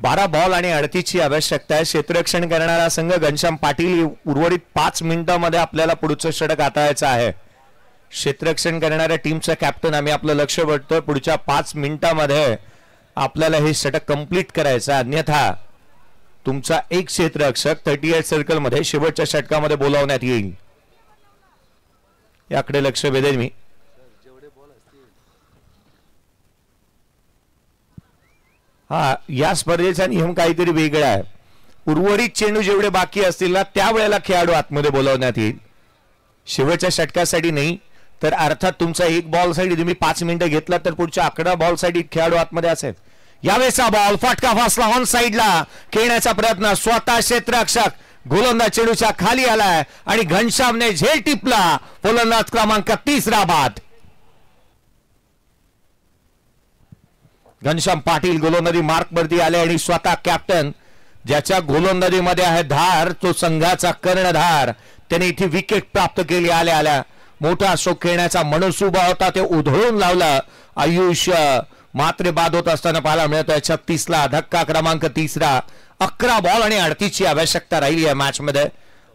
12 बॉल आणि 38 ची आवश्यकता आहे. क्षेत्ररक्षण करणारा संघ घनश्याम पाटील. उर्वरित 5 मिनिटांमध्ये आपल्याला पुढचं षटक हाताळायचं आहे. क्षेत्ररक्षण करणाऱ्या टीमचं कॅप्टन आम्ही आपलं लक्ष वेधतोय. पुढच्या 5 मिनिटांमध्ये आपल्याला हे षटक कंप्लीट करायचं, अन्यथा तुमचा एक क्षेत्ररक्षक 38 सर्कल मध्ये शेवटच्या षटकामध्ये बोलावण्यात येईल. याकडे लक्ष वेधेन मी. हा, या स्पर्धेचा नियम काहीतरी वेगळा आहे. उर्वरित चेंडू जेवढे बाकी असतील ना त्यावेळेला खेळाडू आतमध्ये बोलावण्यात येईल, शेवटच्या षटकासाठी नाही. तर अर्थात तुमचा एक बॉल साठी तुम्ही 5 मिनिटं घेतला तर पुढच्या 11 बॉल साठी खेळाडू आतमध्ये असेल. यावेळेचा बॉल फटका फासला ऑन साइडला. खेळण्याचा प्रयत्न, स्वतः क्षेत्ररक्षक गोलंदाज चेंडूच्या खाली आलाय आणि घनश्यामने झेल टिपला. गोलंदाज क्रमांक 30 बाद. घनश्याम पाटील गोलंदाजी मार्क वरती आले आणि स्वतः कॅप्टन ज्याच्या गोलंदाजीमध्ये आहे धार, तो संघाचा कर्णधार, त्याने इथे विकेट प्राप्त केली. आल्या आल्या मोठा स्ट्रोक खेळण्याचा मनसुबा होता, ते उधळून लावला. आयुष्य मात्र बाद होत असताना पाहायला मिळतोय. 36 धक्का क्रमांक 3. 11 बॉल आणि 38 ची आवश्यकता राहिली आहे मॅच मध्ये.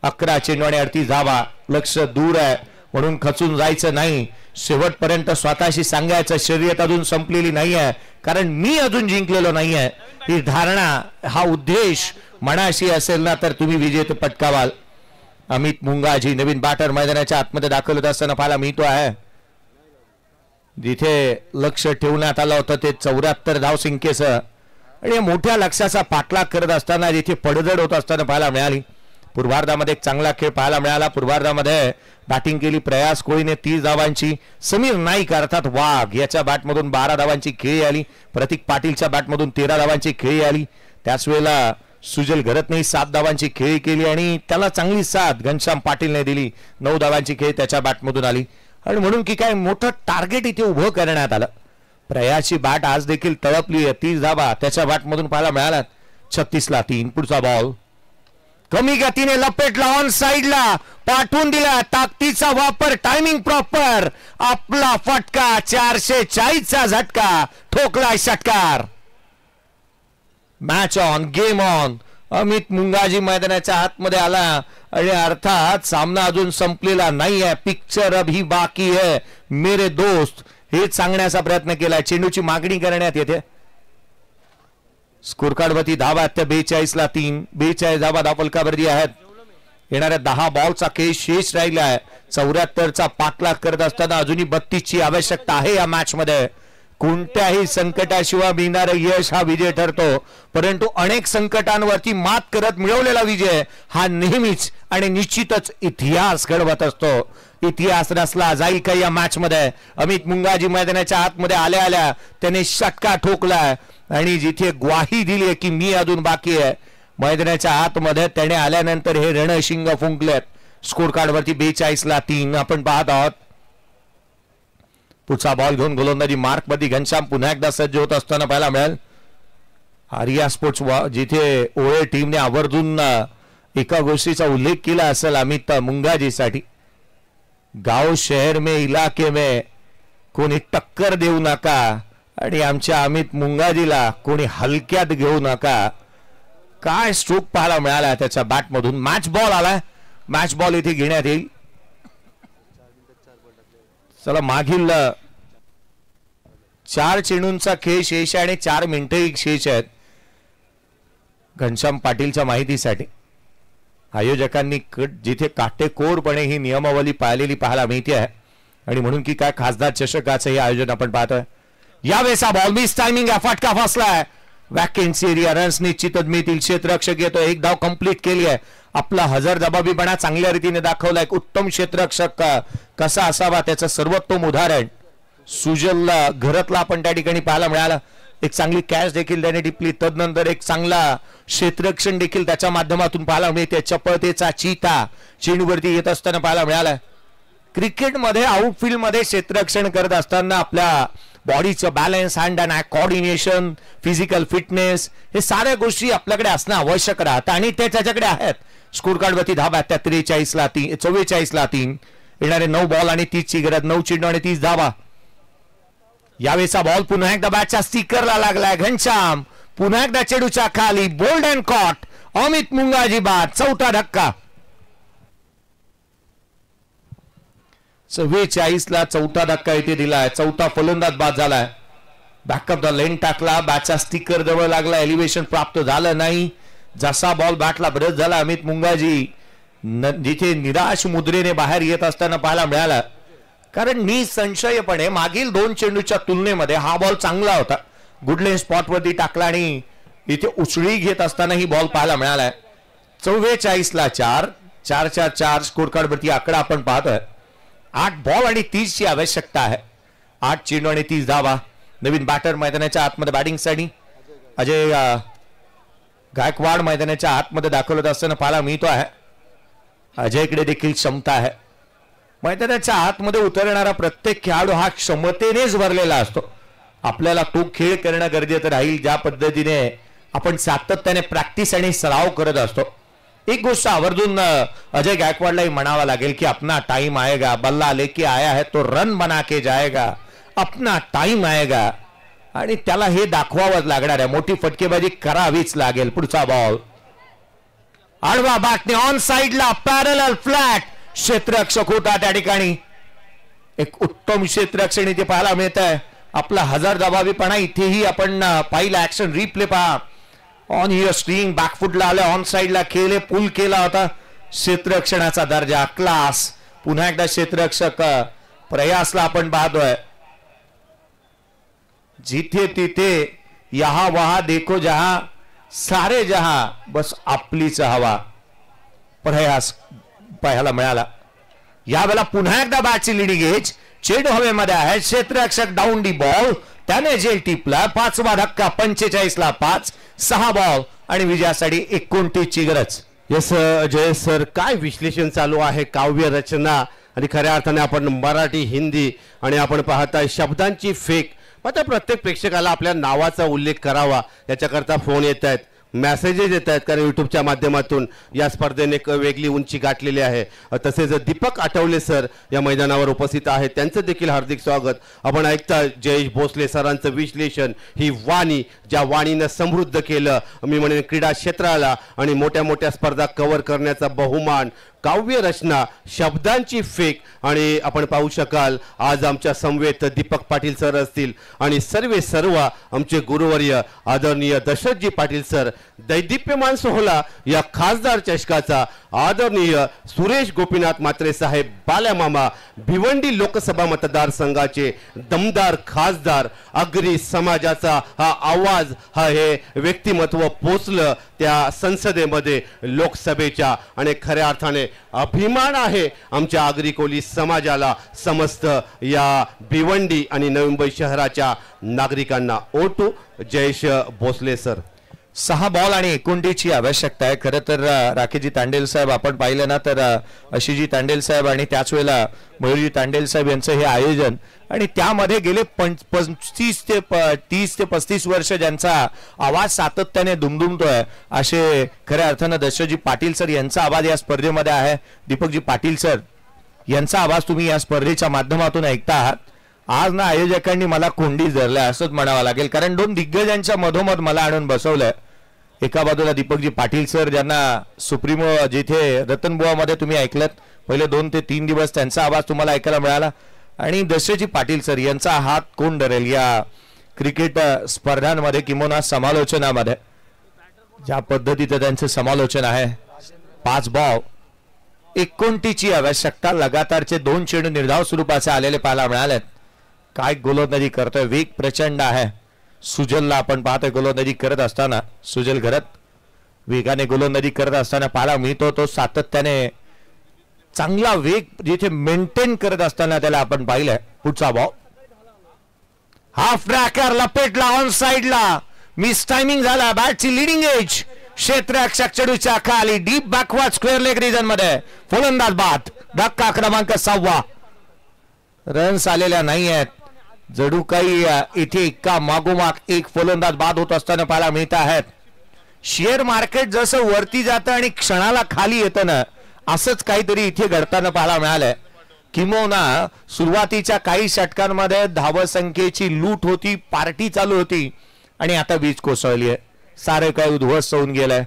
11 चेंडू आणि 38 धावा. लक्ष दूर आहे म्हणून खचून जायचं नाही. शेवटपर्यंत स्वतःशी सांगायचं शर्यत अजून संपलेली नाही आहे, कारण मी अजून जिंकलेलो नाही आहे. ही धारणा, हा उद्देश मनाशी असेल ना तर तुम्ही विजेते पटकावाल. अमित मुंगाजी नवीन बॅटर मैदानाच्या आतमध्ये दाखल होत असताना पाहायला मिळतो आहे. जिथे लक्ष ठेवण्यात आलं होतं ते 74 धावसंख्येसह आणि मोठ्या लक्ष्याचा पाठलाग करत असताना जिथे पडझड होत असताना पाहायला मिळाली. पूर्वार्धामध्ये एक चांगला खेळ पाहायला मिळाला. पूर्वार्धामध्ये बॅटिंग केली प्रयास कोळीने 30 धावांची. समीर नाईक अर्थात वाघ याच्या बॅटमधून 12 धावांची खेळी आली. प्रतीक पाटीलच्या बॅटमधून 13 धावांची खेळी आली. त्याच वेळेला सुजल घरतने 7 धावांची खेळी केली आणि त्याला चांगली साथ घनश्याम पाटीलने दिली. 9 धावांची खेळी त्याच्या बॅटमधून आली आणि म्हणून की काय मोठं टार्गेट इथे उभं करण्यात आलं. प्रयाची बॅट आज देखील तळपली. 30 धावा त्याच्या बॅटमधून पाहायला मिळाल्यात. 36-3. पुढचा बॉल कमी गतीने लपेटला, ऑन साइडला पाठवून दिला. ताकदीचा वापर, टायमिंग प्रॉपर. आपला फटका 440चा झटका. ठोकला षटकार. Match on, game on. Amit Mungaji मैदानाच्या आतमध्ये आला आणि अर्थात सामना अजून संपलेला नाही आहे. पिक्चर अभी बाकी है मेरे दोस्त, हे सांगण्याचा प्रयत्न केला. चेंडूची मागणी करण्यात येते. स्कोर कार्ड वरती धावा त्या 42-3. 42 धावा धावफलकावरती आहेत. येणाऱ्या 10 बॉलचा खेळ शेष राहिला आहे. 74चा पाठलाग करत असताना अजूनही 32 ची आवश्यकता आहे या मॅच मध्ये. कोणत्याही संकटाशिवाय मिळणारं यश हा विजय ठरतो, परंतु अनेक संकटांवरती मात करत मिळवलेला विजय हा नेहमीच आणि निश्चितच इतिहास घडवत असतो. इतिहास रचला जाईल का या मॅच मध्ये. अमित मुंगाजी मैदानाच्या आतमध्ये आल्या आल्या त्याने षटका ठोकलाय आणि जिथे ग्वाही दिली की मी अजून बाकी आहे, मैदानाच्या आतमध्ये त्याने आल्यानंतर हे रणशिंग फुंकलेत. स्कोर कार्ड वरती 42-3 आपण पाहत आहोत. पुढचा बॉल घेऊन गोलंदाजी मार्क मध्ये घनश्याम पुन्हा एकदा सज्ज होत असताना पाहायला मिळेल. आर्या स्पोर्ट्स जिथे ओळे टीमने आवर्जून एका गोष्टीचा उल्लेख केला असेल अमित मुंगाजीसाठी, गाव शहर में इलाके में कोणी टक्कर देऊ नका आणि आमच्या अमित मुंगाजीला कोणी हलक्यात घेऊ नका. काय स्ट्रोक पाहायला मिळाला त्याच्या बॅट मधून. मॅच बॉल आलाय. मॅच बॉल इथे घेण्यात येईल. चला मागील 4 चेंडूंचा खेळ शेष आहे आणि 4 मिनिटं शेष आहेत. घनश्याम पाटीलच्या माहितीसाठी आयोजकांनी जिथे काटेकोरपणे ही नियमावली पाळलेली पाहायला मिळते आहे आणि म्हणून की काय खासदार चषकाचं हे आयोजन आपण पाहतोय. यावेळेचा बॉल मिस टायमिंग फटका फसलाय. वॅकेन्सी एरिया रन्स निश्चितच मिळतील. क्षेत्ररक्षक येतो. एक धाव कंप्लीट केली आहे. आपला हजरजबाबीपणा चांगल्या रीतीने दाखवला. एक उत्तम क्षेत्ररक्षक कसा असावा त्याचं सर्वोत्तम उदाहरण सुजल घरातला आपण त्या ठिकाणी पाहायला मिळाला. एक चांगली कॅच देखील त्याने टिपली. तदनंतर एक चांगला क्षेत्ररक्षण देखील त्याच्या माध्यमातून पाहायला मिळते. चपळतेचा चीता चेंडूवरती येत असताना पाहायला मिळाला. क्रिकेटमध्ये आउटफील्ड मध्ये क्षेत्ररक्षण करत असताना आपल्या बॉडीचं balance, hand and I coordination, physical fitness हे साऱ्या गोष्टी आपल्याकडे असणं आवश्यक राहतं आणि ते त्याच्याकडे आहेत. स्कोर कार्ड वरती धाबा 43 ला 3, 44 ला 3. येणारे 9 बॉल आणि 30 ची गरज. 9 चेंडू आणि 30 धावा. यावेळेचा बॉल पुन्हा एकदा बॅटच्या स्टिकरला लागलाय. घनश्याम पुन्हा एकदा चेंडूच्या खाली. Bowled and caught. Amit Mungaji बाद. 4था धक्का. 44 ला 4था धक्का इथे दिलाय. 4था फलंदाज बाद झालाय. बॅकअप द लेन टाकला. बॅटचा स्टिकर जवळ लागला. एलिव्हेशन प्राप्त झालं नाही. जसा बॉल बॅटला ब्रश झाला अमित मुंगाजी जिथे निराश मुद्रेने बाहेर येत असताना पाहायला मिळाला. कारण निसंशयपणे मागील 2 चेंडूच्या तुलनेमध्ये हा बॉल चांगला होता. गुडलेन स्पॉट वरती टाकला आणि इथे उचळी घेत असताना ही बॉल पाहायला मिळालाय. 44 ला 4. 4-4 स्कोर कार्ड वरती आकडा आपण पाहतोय. 8 बॉल आणि 30 ची आवश्यकता आहे. 8 चेंडू आणि 30 धावा. नवीन बॅटर मैदानाच्या आतमध्ये बॅटिंगसाठी अजय गायकवाड मैदानाच्या आतमध्ये दाखवत असताना पाहायला मिळतो आहे. अजयकडे देखील क्षमता आहे. मैदानाच्या आतमध्ये उतरणारा प्रत्येक खेळाडू हा क्षमतेनेच भरलेला असतो. आपल्याला तो खेळ करणं गरजेचं राहील ज्या पद्धतीने आपण सातत्याने प्रॅक्टिस आणि सराव करत असतो. एक गोष्ट आवर्जून अजय गायकवाडलाही म्हणावा लागेल की अपना टाइम आएगा. बल्ला लेके आया है तो रन बना के जाएगा. अपना टाइम आएगा आणि त्याला हे दाखवावंच लागणार आहे. मोठी फटकेबाजी करावीच लागेल. पुढचा बॉल आडवा बॅटने ऑन साइडला पॅरलल फ्लॅट. क्षेत्ररक्षक होता त्या ठिकाणी. एक उत्तम क्षेत्ररक्षण इथे पाहायला मिळत आहे. आपला हजरजबाबीपणा इथेही आपण पाहिला. ऍक्शन रिप्ले पहा. ऑन हिअर स्ट्रिंग बॅकफुटला आलं. ऑन साइडला खेळले. पुल केला होता. क्षेत्ररक्षणाचा दर्जा क्लास. पुन्हा एकदा क्षेत्ररक्षक प्रयासला आपण पाहतोय. जिथे तिथे यहा वहा देखो जहा सारे जहा बस आपलीच हवा. प्रयास पाहायला मिळाला. यावेळेला पुन्हा एकदा बॅटची लिडिंग एज. चेंडू हवेमध्ये आहे. क्षेत्ररक्षक डाऊन दी बॉल. त्याने जेल टिपला. 5वा धक्का. 45 ला 5. 6 बॉल आणि विजयासाठी 29 ची गरज. यस जय सर, काय विश्लेषण चालू आहे. काव्य रचना आणि खऱ्या अर्थाने आपण मराठी, हिंदी आणि आपण पाहताय शब्दांची फेक. मात्र प्रत्येक प्रेक्षकाला आपल्या नावाचा उल्लेख करावा याच्याकरता फोन येत आहेत, मेसेजेस येत आहेत. कारण युट्यूबच्या माध्यमातून या स्पर्धेने एक वेगळी उंची गाठलेली आहे. तसेच दीपक आठवले सर या मैदानावर उपस्थित आहेत. त्यांचं देखील हार्दिक स्वागत. आपण ऐकता जयेश भोसले सरांचं विश्लेषण. ही वाणी ज्या वाणीनं समृद्ध केलं मी म्हणेन क्रीडा क्षेत्राला आणि मोठ्या मोठ्या स्पर्धा कव्हर करण्याचा बहुमान. काव्य रचना, शब्दांची फेक. आणि आपण पाहू शकाल आज आमच्या समवेत दीपक पाटील सर असतील आणि सर्व आमचे गुरुवर्य आदरणीय दशरथजी पाटील सर. दैदिप्यमान सोहळा या खासदार चषकाचा आदरणीय सुरेश गोपीनाथ म्हात्रे साहेब बाल्यामामा भिवंडी लोकसभा मतदारसंघाचे दमदार खासदार. अग्री समाजाचा हा आवाज, हा हे व्यक्तिमत्व पोचलं त्या संसदेमध्ये लोकसभेच्या. आणि खऱ्या अर्थाने अभिमान आहे आमच्या आगरी कोली समाजाला, समस्त या भिवंडी आणि नवी मुंबई शहराच्या नागरिकांना. ओटू जयेश भोसले सर. 6 बॉल आणि 29 ची आवश्यकता आहे. खरं तर राकेशजी तांडेल साहेब आपण पाहिलं ना तर आशिषजी तांडेल साहेब आणि त्याच वेळेला मयूरजी तांडेल साहेब यांचं हे आयोजन आणि त्यामध्ये गेले 30 ते 35 वर्ष ज्यांचा आवाज सातत्याने दुमदुमतोय असे खऱ्या अर्थानं दशरथजी पाटील सर यांचा आवाज या स्पर्धेमध्ये आहे. दीपकजी पाटील सर यांचा आवाज तुम्ही या स्पर्धेच्या माध्यमातून ऐकता आहात. आज ना आयोजकांनी मला कोंडीच धरल्या असंच म्हणावं लागेल, कारण दोन दिग्गजांच्या मधोमध मला आणून बसवलंय. एका बाजूला दीपकजी पाटील सर, ज्यांना सुप्रीमो जिथे रतनबुवामध्ये तुम्ही ऐकलत पहिले 2 ते 3 दिवस त्यांचा आवाज तुम्हाला ऐकायला मिळाला, आणि दशरथजी पाटील सर यांचा हात कोण धरेल या क्रिकेट स्पर्धांमध्ये किंवा समालोचनामध्ये. ज्या पद्धतीचं त्यांचं समालोचन आहे. 5 बॉल 29ची आवश्यकता, लगातारचे 2 चेंडू निर्धाव स्वरूपाचे आलेले पाहायला मिळालेत. काय गोलंदाजी करतोय, वेग प्रचंड आहे. सुजलला आपण पाहतोय गोलंदाजी करत असताना, सुजल घरत वेगाने गोलंदाजी करत असताना पाहायला मिळतो. तो सातत्याने चांगला वेग जिथे मेंटेन करत असताना त्याला आपण पाहिलंय. पुढचा बॉल हाफ ट्रॅकर लपेटला ऑन साइडला, मिस टायमिंग झाला. बॅटची लिडिंग एज क्षेत्ररक्षक चेडूच्या खाली deep backward square leg region मध्ये फलंदाज बाद. धक्का क्रमांक 6. रन्स आलेल्या नाही आहेत. जडू काही इथे एका मागोमाग एक फलंदाज बाद होत असताना पाहायला मिळत आहेत. शेअर मार्केट जसं वरती जातं आणि क्षणाला खाली येतं ना, असंच काहीतरी इथे घडताना पाहायला मिळालंय. किंबहुना सुरुवातीच्या काही षटकांमध्ये धावसंख्येची लूट होती, पार्टी चालू होती, आणि आता वीज कोसळली आहे. सारे काही उद्ध्वस्त होऊन गेलंय.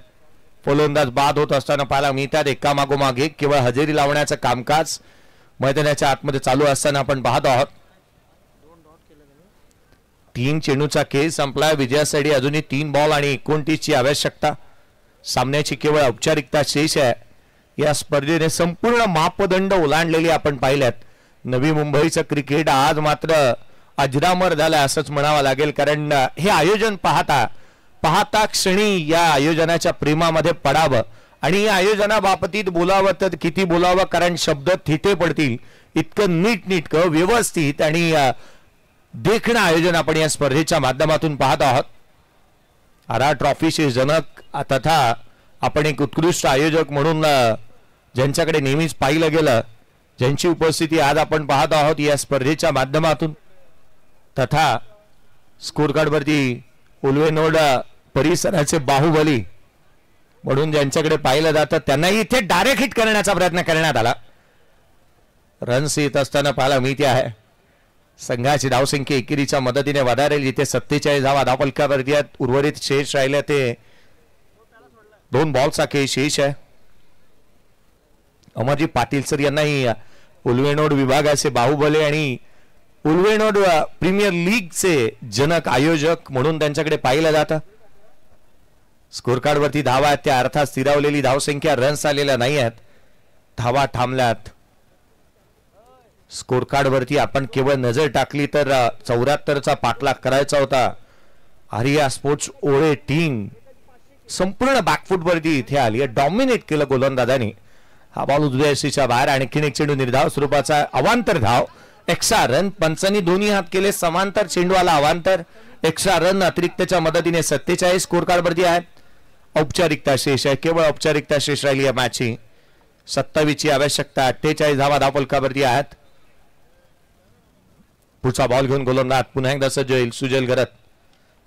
फलंदाज बाद होत असताना पाहायला मिळतात एका मागोमाग एक. केवळ हजेरी लावण्याचं कामकाज मैदानाच्या आतमध्ये चालू असताना आपण पाहत आहोत. 3 चेंडूचा खेळ संपलाय. विजयासाठी अजूनही 3 बॉल आणि 29ची आवश्यकता. सामन्याची केवळ औपचारिकता शेष आहे. या स्पर्धेने संपूर्ण मापदंड ओलांडलेली आपण पाहिल्यात. नवी मुंबईचं क्रिकेट आज मात्र अजरामर झालं असंच म्हणावं लागेल, कारण हे आयोजन पाहता क्षणी या आयोजनाच्या प्रेमामध्ये पडावं, आणि या आयोजनाबाबतीत बोलावं तर किती बोलावं, कारण शब्द थिटे पडतील इतकं नीटनेटकं व्यवस्थित आणि देखणं आयोजन आपण या स्पर्धेच्या माध्यमातून पाहत आहोत. आरा ट्रॉफीचे जनक तथा आपण एक उत्कृष्ट आयोजक म्हणून ज्यांच्याकडे नेहमीच पाहिलं गेलं, ज्यांची उपस्थिती आज आपण पाहत आहोत या स्पर्धेच्या माध्यमातून, तथा स्कोर कार्डवरती उल्वेनोड परिसराचे बाहुबली म्हणून ज्यांच्याकडे पाहिलं जातं, त्यांनाही इथे डायरेक्ट हिट करण्याचा प्रयत्न करण्यात आला. रन्स येत असताना पाहायला मिळते आहे. संघाची धावसंख्या एकेरीच्या मदतीने वाढारेल. जिथे 47 धावा धावफलकावरती आहेत. उर्वरित शेष राहिले ते 2 बॉलचा खेळ शेष आहे. अमरजी पाटील सर यांनाही उल्वेनोड विभागाचे बाहुबली आणि उल्वेनोड प्रीमियर लीगचे जनक आयोजक म्हणून त्यांच्याकडे पाहिलं जातं. स्कोर कार्डवरती धावा आहेत त्या अर्थात स्थिरावलेली धावसंख्या, रन्स आलेल्या नाही आहेत, धावा थांबल्यात. स्कोर कार्डवरती आपण केवळ नजर टाकली तर 74चा पाठलाग करायचा होता. आर्या स्पोर्ट्स ओळे टीम संपूर्ण बॅकफुटवरती इथे आली आहे. डॉमिनेट केलं गोलंदाजांनी. हा बॉल उजव्या यष्टीच्या बाहेर. आणखीन एक चेंडू निर्धाव स्वरूपाचा अवांतर धाव, एक्स्ट्रा रन. पंचांनी दोन्ही हात केले. समांतर चेंडूवाला अवांतर, एक्स्ट्रा रन अतिरिक्तच्या मदतीने 47 स्कोर कार्डवरती आहेत. औपचारिकता शेष आहे. केवळ औपचारिकता शेष राहिली या मॅचची. 27ची आवश्यकता. 48 धावा धावफलकावरती आहेत. पुढचा बॉल घेऊन गोलंदाज पुन्हा एकदा सज्ज होईल सुजल घरत.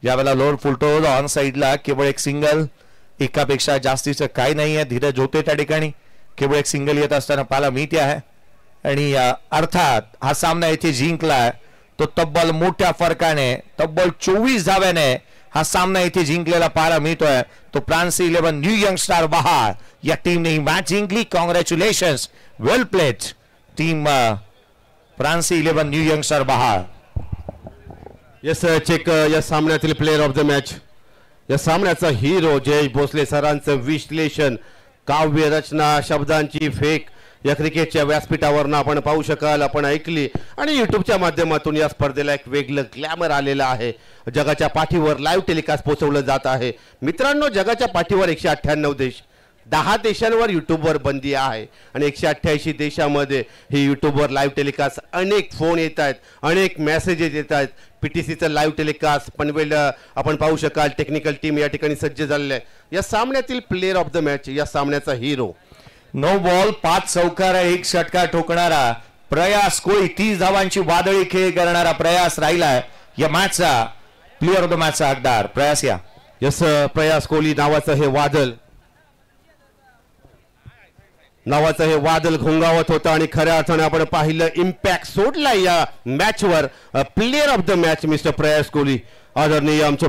यावेळेला लोअर फुलटोज ऑन साइडला केवळ एक सिंगल, एकापेक्षा जास्तीचं काही नाहीये. धीरज होते त्या ठिकाणी. केवळ एक सिंगल येत असताना पाहायला मिळते आहे. आणि अर्थात हा सामना इथे जिंकलाय तो तब्बल मोठ्या फरकाने, तब्बल 24 धाव्याने हा सामना इथे जिंकलेला पाहायला मिळतोय. तो फ्रान्स 11 न्यू यंगस्टार बहार या टीमने ही मॅच जिंकली. Congratulations, well played team France 11 new youngster Bahar. Yes check या सामन्यातील प्लेयर ऑफ द मॅच, या सामन्याचा हिरो जयेश भोसले सरांचं विश्लेषण, काव्य रचना, शब्दांची फेक या क्रिकेटच्या व्यासपीठावरनं आपण पाहू शकाल, आपण ऐकली. आणि युट्यूबच्या माध्यमातून या स्पर्धेला एक वेगळं ग्लॅमर आलेलं आहे. जगाच्या पाठीवर लाईव्ह टेलिकास्ट पोहोचवलं जात आहे. मित्रांनो, जगाच्या पाठीवर 198 देश, 10 देशांवर युट्यूबवर बंदी आहे आणि 188 देशामध्ये ही युट्यूबवर लाईव्ह टेलिकास्ट, अनेक फोन येत आहेत, अनेक मेसेजेस येत आहेत. PTCचं लाईव्ह टेलिकास्ट पनवेल आपण पाहू शकाल. टेक्निकल टीम या ठिकाणी सज्ज झालेली आहे. या सामन्यातील प्लेयर ऑफ द मॅच, या सामन्याचा हिरो, 9 बॉल 5 चौकार 1 षटकार ठोकणारा प्रयास कोळी, 30 धावांची वादळी खेळ करणारा प्रयास राहिलाय या मॅचचा प्लेयर ऑफ द मॅचचा हकदार. प्रयास या. यस, प्रयास कोहली नावाचं हे वादळ नावाचं हे वादळ घोंगावत होतं आणि खऱ्या अर्थाने आपण पाहिलं इम्पॅक्ट सोडला या मॅचवर. Player of the match mister Prayas Kohli आदरणीय आमचे